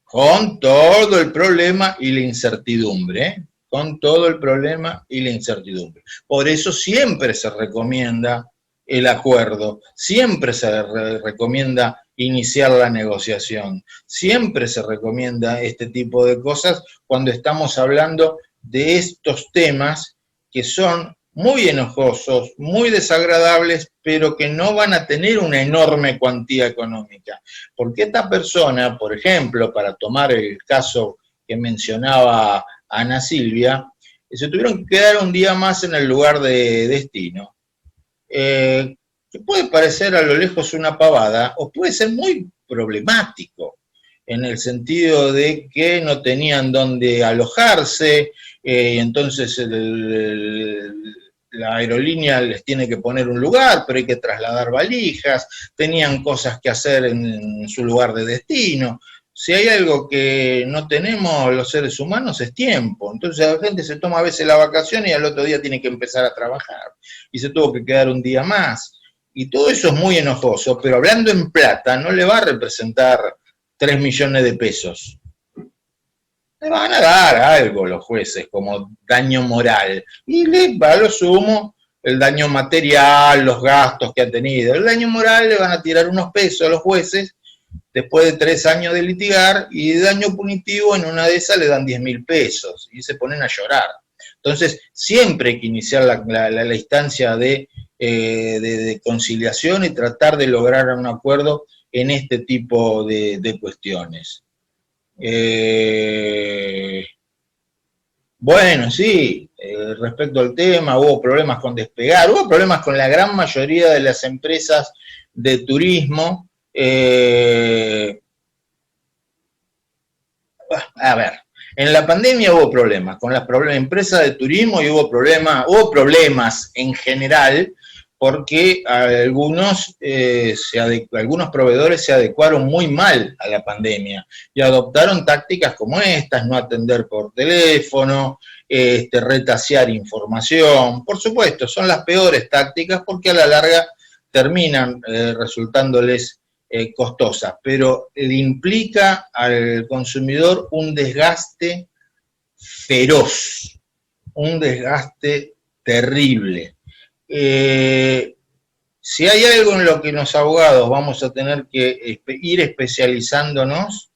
Con todo el problema y la incertidumbre, ¿eh? Con todo el problema y la incertidumbre. Por eso siempre se recomienda el acuerdo, siempre se recomienda iniciar la negociación, siempre se recomienda este tipo de cosas cuando estamos hablando de estos temas que son muy enojosos, muy desagradables, pero que no van a tener una enorme cuantía económica. Porque esta persona, por ejemplo, para tomar el caso que mencionaba Ana Silvia, se tuvieron que quedar un día más en el lugar de destino. Que puede parecer a lo lejos una pavada, o puede ser muy problemático, en el sentido de que no tenían dónde alojarse, entonces la aerolínea les tiene que poner un lugar, pero hay que trasladar valijas, tenían cosas que hacer en su lugar de destino. Si hay algo que no tenemos los seres humanos es tiempo. Entonces la gente se toma a veces la vacación y al otro día tiene que empezar a trabajar. Y se tuvo que quedar un día más. Y todo eso es muy enojoso, pero hablando en plata no le va a representar 3 millones de pesos. Le van a dar algo los jueces como daño moral. Y le va a lo sumo el daño material, los gastos que ha tenido. El daño moral le van a tirar unos pesos a los jueces después de 3 años de litigar, y de daño punitivo en una de esas le dan 10.000 pesos y se ponen a llorar. Entonces siempre hay que iniciar la instancia de conciliación y tratar de lograr un acuerdo en este tipo de cuestiones. Bueno, sí, respecto al tema, hubo problemas con Despegar, hubo problemas con la gran mayoría de las empresas de turismo. A ver, en la pandemia hubo problemas con las empresas de turismo y hubo problemas en general, porque algunos proveedores se adecuaron muy mal a la pandemia y adoptaron tácticas como estas: no atender por teléfono, retasear información. Por supuesto, son las peores tácticas porque a la larga terminan resultándoles costosas, pero le implica al consumidor un desgaste feroz, un desgaste terrible. Si hay algo en lo que los abogados vamos a tener que ir especializándonos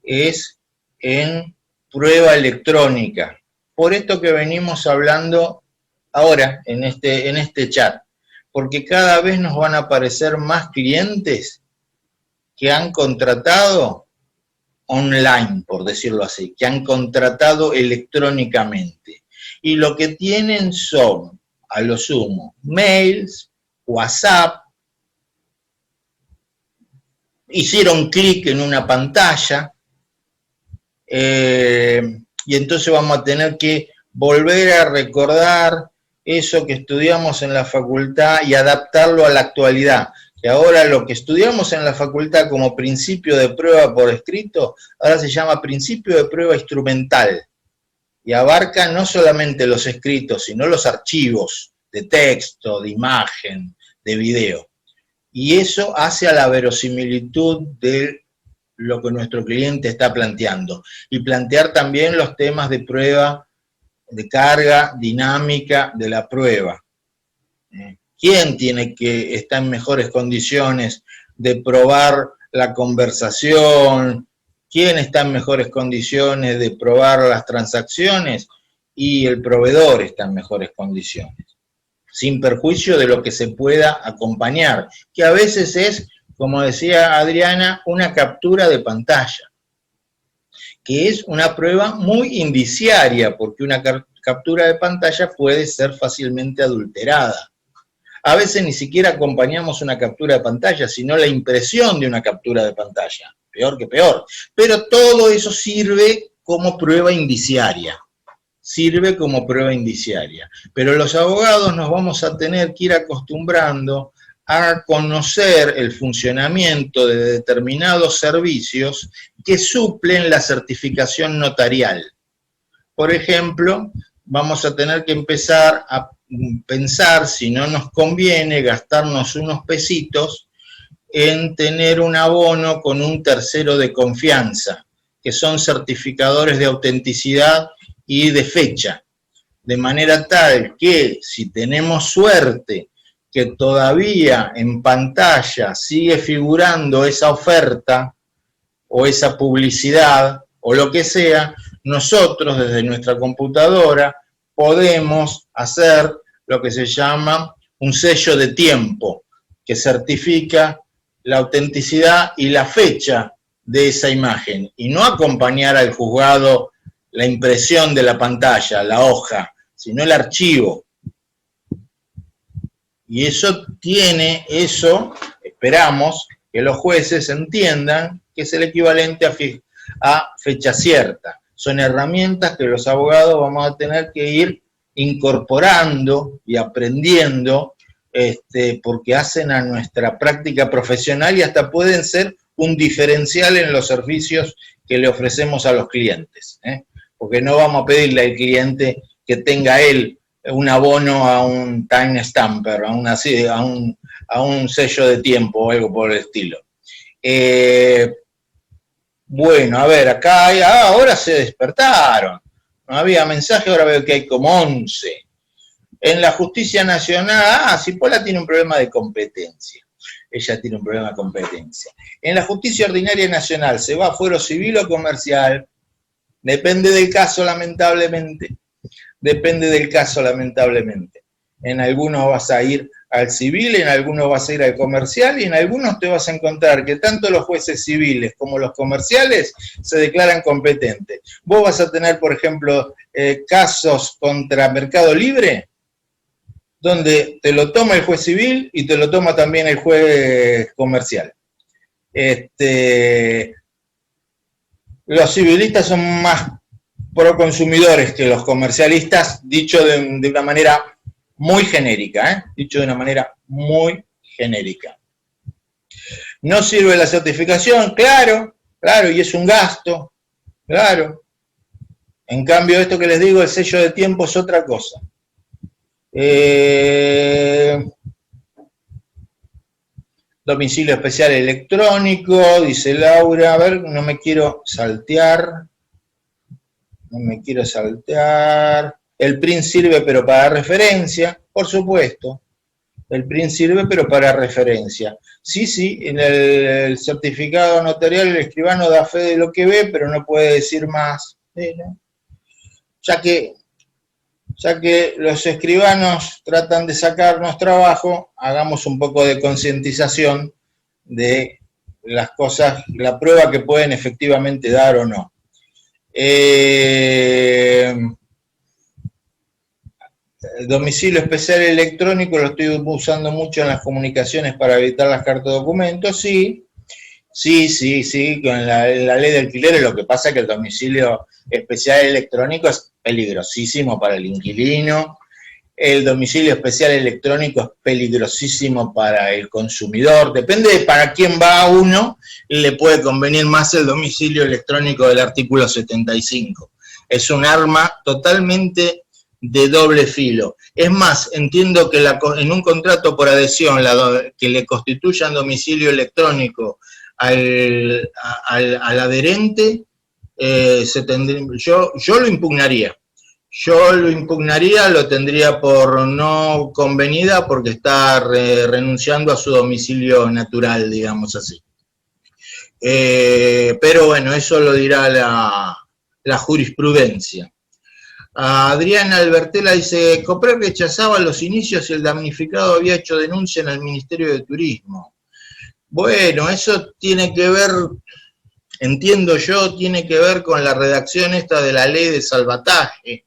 es en prueba electrónica. Por esto que venimos hablando ahora en este chat, porque cada vez nos van a aparecer más clientes que han contratado online, por decirlo así, que han contratado electrónicamente. Y lo que tienen son, a lo sumo, mails, WhatsApp, hicieron clic en una pantalla, y entonces vamos a tener que volver a recordar eso que estudiamos en la facultad y adaptarlo a la actualidad. Que ahora lo que estudiamos en la facultad como principio de prueba por escrito, ahora se llama principio de prueba instrumental, y abarca no solamente los escritos, sino los archivos de texto, de imagen, de video. Y eso hace a la verosimilitud de lo que nuestro cliente está planteando. Y plantear también los temas de prueba, de carga dinámica de la prueba. ¿Quién tiene que estar en mejores condiciones de probar la conversación? ¿Quién está en mejores condiciones de probar las transacciones? Y el proveedor está en mejores condiciones, sin perjuicio de lo que se pueda acompañar, que a veces es, como decía Adriana, una captura de pantalla, que es una prueba muy indiciaria, porque una captura de pantalla puede ser fácilmente adulterada. A veces ni siquiera acompañamos una captura de pantalla, sino la impresión de una captura de pantalla. Peor que peor. Pero todo eso sirve como prueba indiciaria. sirve como prueba indiciaria. Pero los abogados nos vamos a tener que ir acostumbrando a conocer el funcionamiento de determinados servicios que suplen la certificación notarial. Por ejemplo, vamos a tener que empezar a pensar si no nos conviene gastarnos unos pesitos en tener un abono con un tercero de confianza, que son certificadores de autenticidad y de fecha, de manera tal que si tenemos suerte que todavía en pantalla sigue figurando esa oferta o esa publicidad o lo que sea, nosotros desde nuestra computadora podemos hacer lo que se llama un sello de tiempo, que certifica la autenticidad y la fecha de esa imagen, y no acompañar al juzgado la impresión de la pantalla, la hoja, sino el archivo. Y eso esperamos que los jueces entiendan que es el equivalente a fecha cierta. Son herramientas que los abogados vamos a tener que ir incorporando y aprendiendo, porque hacen a nuestra práctica profesional y hasta pueden ser un diferencial en los servicios que le ofrecemos a los clientes, porque no vamos a pedirle al cliente que tenga él un abono a un time stamper, a un sello de tiempo o algo por el estilo. Bueno, a ver, acá ahora se despertaron, no había mensaje, ahora veo que hay como 11. En la justicia nacional, Cipolla tiene un problema de competencia. Ella tiene un problema de competencia. En la justicia ordinaria nacional, ¿se va a fuero civil o comercial? Depende del caso, lamentablemente. Depende del caso, lamentablemente. En algunos vas a ir al civil, en algunos vas a ir al comercial, y en algunos te vas a encontrar que tanto los jueces civiles como los comerciales se declaran competentes. Vos vas a tener, por ejemplo, casos contra Mercado Libre, donde te lo toma el juez civil y te lo toma también el juez comercial. Los civilistas son más proconsumidores que los comercialistas, dicho de una manera muy genérica, dicho de una manera muy genérica. ¿No sirve la certificación? Claro, y es un gasto, claro. En cambio, esto que les digo, el sello de tiempo es otra cosa. Domicilio especial electrónico, dice Laura, a ver, no me quiero saltear. El PRIN sirve pero para referencia, por supuesto. El PRIN sirve pero para referencia. Sí, en el certificado notarial el escribano da fe de lo que ve, pero no puede decir más. ¿No? Ya que los escribanos tratan de sacarnos trabajo, hagamos un poco de concientización de las cosas, la prueba que pueden efectivamente dar o no. Domicilio especial electrónico lo estoy usando mucho en las comunicaciones para evitar las cartas de documentos, sí, con la ley de alquileres. Lo que pasa es que el domicilio especial electrónico es peligrosísimo para el inquilino, el domicilio especial electrónico es peligrosísimo para el consumidor, depende de para quién va uno, le puede convenir más el domicilio electrónico del artículo 75. Es un arma totalmente de doble filo. Es más, entiendo que en un contrato por adhesión que le constituyan domicilio electrónico al adherente, yo lo impugnaría. Lo tendría por no convenida porque está renunciando a su domicilio natural, digamos así. Pero bueno, eso lo dirá la jurisprudencia. Adriana Albertela dice, Coprer rechazaba los inicios y el damnificado había hecho denuncia en el Ministerio de Turismo. Bueno, eso tiene que ver, entiendo yo, tiene que ver con la redacción esta de la ley de salvataje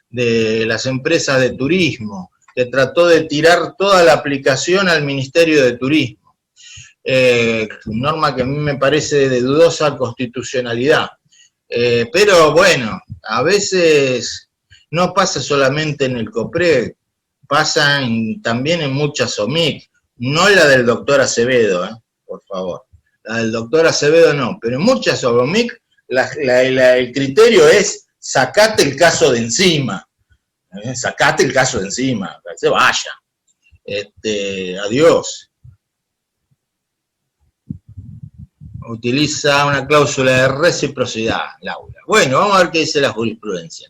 de las empresas de turismo, que trató de tirar toda la aplicación al Ministerio de Turismo. Norma que a mí me parece de dudosa constitucionalidad. Pero bueno, a veces no pasa solamente en el COPREG, pasa también en muchas OMIC, no la del doctor Acevedo, por favor. La del doctor Acevedo no, pero en muchas OMIC el criterio es sacate el caso de encima. Sacate el caso de encima, que se vaya. Adiós. Utiliza una cláusula de reciprocidad, Laura. Bueno, vamos a ver qué dice la jurisprudencia.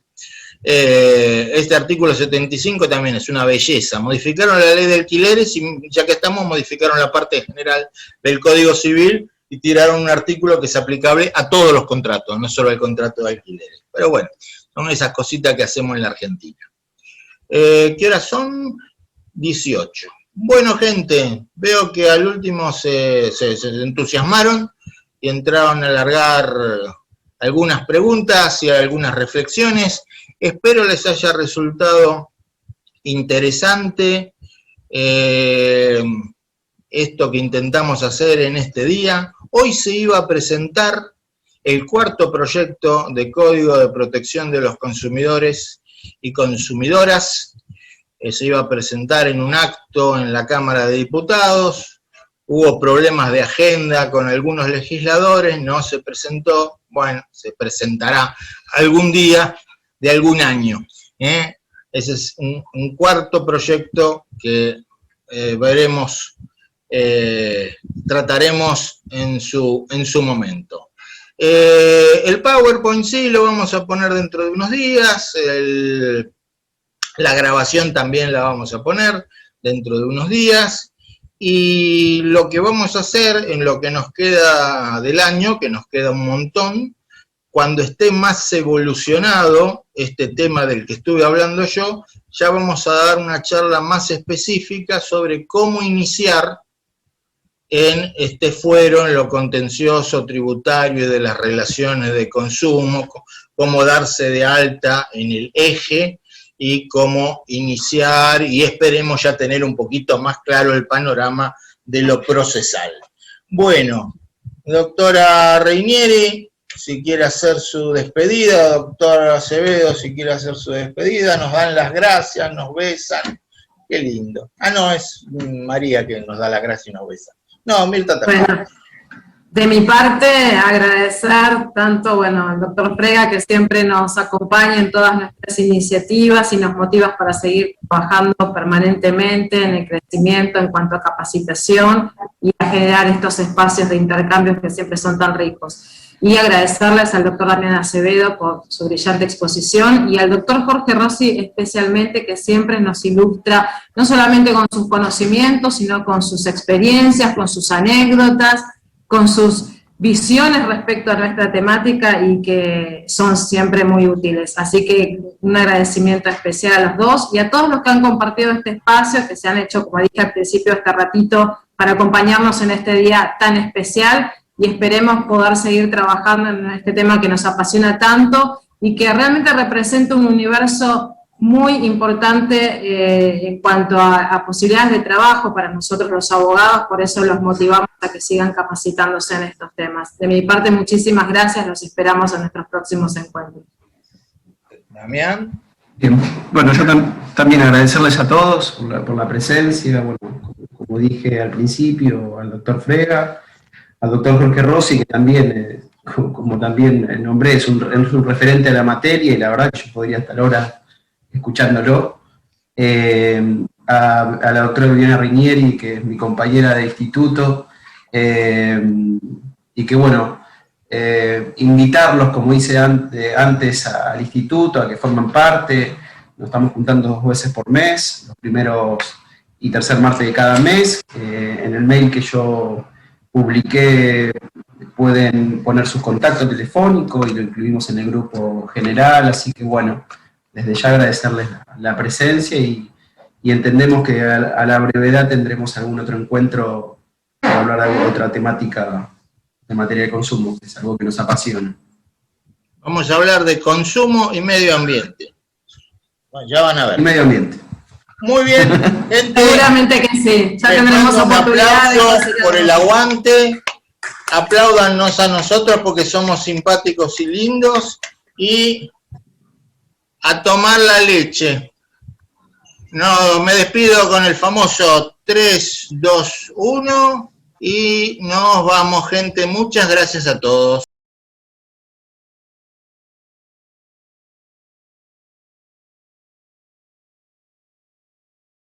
Este artículo 75 también es una belleza. Modificaron la ley de alquileres y ya que estamos, modificaron la parte general del Código Civil y tiraron un artículo que es aplicable a todos los contratos, no solo al contrato de alquileres. Pero bueno, son esas cositas que hacemos en la Argentina. ¿Qué horas son? 18. Bueno, gente, veo que al último se entusiasmaron y entraron a alargar algunas preguntas y algunas reflexiones. Espero les haya resultado interesante esto que intentamos hacer en este día. Hoy se iba a presentar el cuarto proyecto de Código de Protección de los Consumidores y Consumidoras. Se iba a presentar en un acto en la Cámara de Diputados. Hubo problemas de agenda con algunos legisladores, no se presentó. Bueno, se presentará algún día de algún año. Ese es un cuarto proyecto que veremos, trataremos en su momento. El PowerPoint sí lo vamos a poner dentro de unos días, la grabación también la vamos a poner dentro de unos días, y lo que vamos a hacer en lo que nos queda del año, que nos queda un montón, cuando esté más evolucionado este tema del que estuve hablando yo, ya vamos a dar una charla más específica sobre cómo iniciar en este fuero, en lo contencioso tributario y de las relaciones de consumo, cómo darse de alta en el eje y cómo iniciar, y esperemos ya tener un poquito más claro el panorama de lo procesal. Bueno, doctora Reinieri, si quiere hacer su despedida, doctor Acevedo, si quiere hacer su despedida, nos dan las gracias, nos besan, qué lindo. Ah, no, es María que nos da las gracias y nos besa. No, Mirta también. Bueno, de mi parte, agradecer tanto, al doctor Frega, que siempre nos acompaña en todas nuestras iniciativas y nos motiva para seguir trabajando permanentemente en el crecimiento en cuanto a capacitación y a generar estos espacios de intercambios que siempre son tan ricos. Y agradecerles al doctor Damián Acevedo por su brillante exposición y al doctor Jorge Rossi especialmente, que siempre nos ilustra no solamente con sus conocimientos, sino con sus experiencias, con sus anécdotas, con sus visiones respecto a nuestra temática y que son siempre muy útiles. Así que un agradecimiento especial a los dos y a todos los que han compartido este espacio, que se han hecho, como dije al principio, este ratito para acompañarnos en este día tan especial, y esperemos poder seguir trabajando en este tema que nos apasiona tanto y que realmente representa un universo muy importante en cuanto a posibilidades de trabajo para nosotros los abogados, por eso los motivamos a que sigan capacitándose en estos temas. De mi parte, muchísimas gracias, los esperamos en nuestros próximos encuentros. Damián. Bien. Bueno, yo también agradecerles a todos por la presencia, como dije al principio, al doctor Frega, al doctor Jorge Rossi, que también, como también nombré, es un referente a la materia, y la verdad que yo podría estar ahora escuchándolo. A la doctora Viviana Reinieri, que es mi compañera de instituto, y que invitarlos, como hice antes, al instituto, a que formen parte. Nos estamos juntando 2 veces por mes, los primeros y tercer martes de cada mes. En el mail que yo publiqué pueden poner sus contactos telefónicos y lo incluimos en el grupo general, así que desde ya agradecerles la presencia y entendemos que a la brevedad tendremos algún otro encuentro para hablar de alguna otra temática de materia de consumo, que es algo que nos apasiona. Vamos a hablar de consumo y medio ambiente. Bueno, ya van a ver. Y medio ambiente. Muy bien, gente. Seguramente que sí, ya tendremos oportunidad de por el aguante, apláudanos a nosotros porque somos simpáticos y lindos, y a tomar la leche. No, me despido con el famoso 3, 2, 1 y nos vamos, gente. Muchas gracias a todos.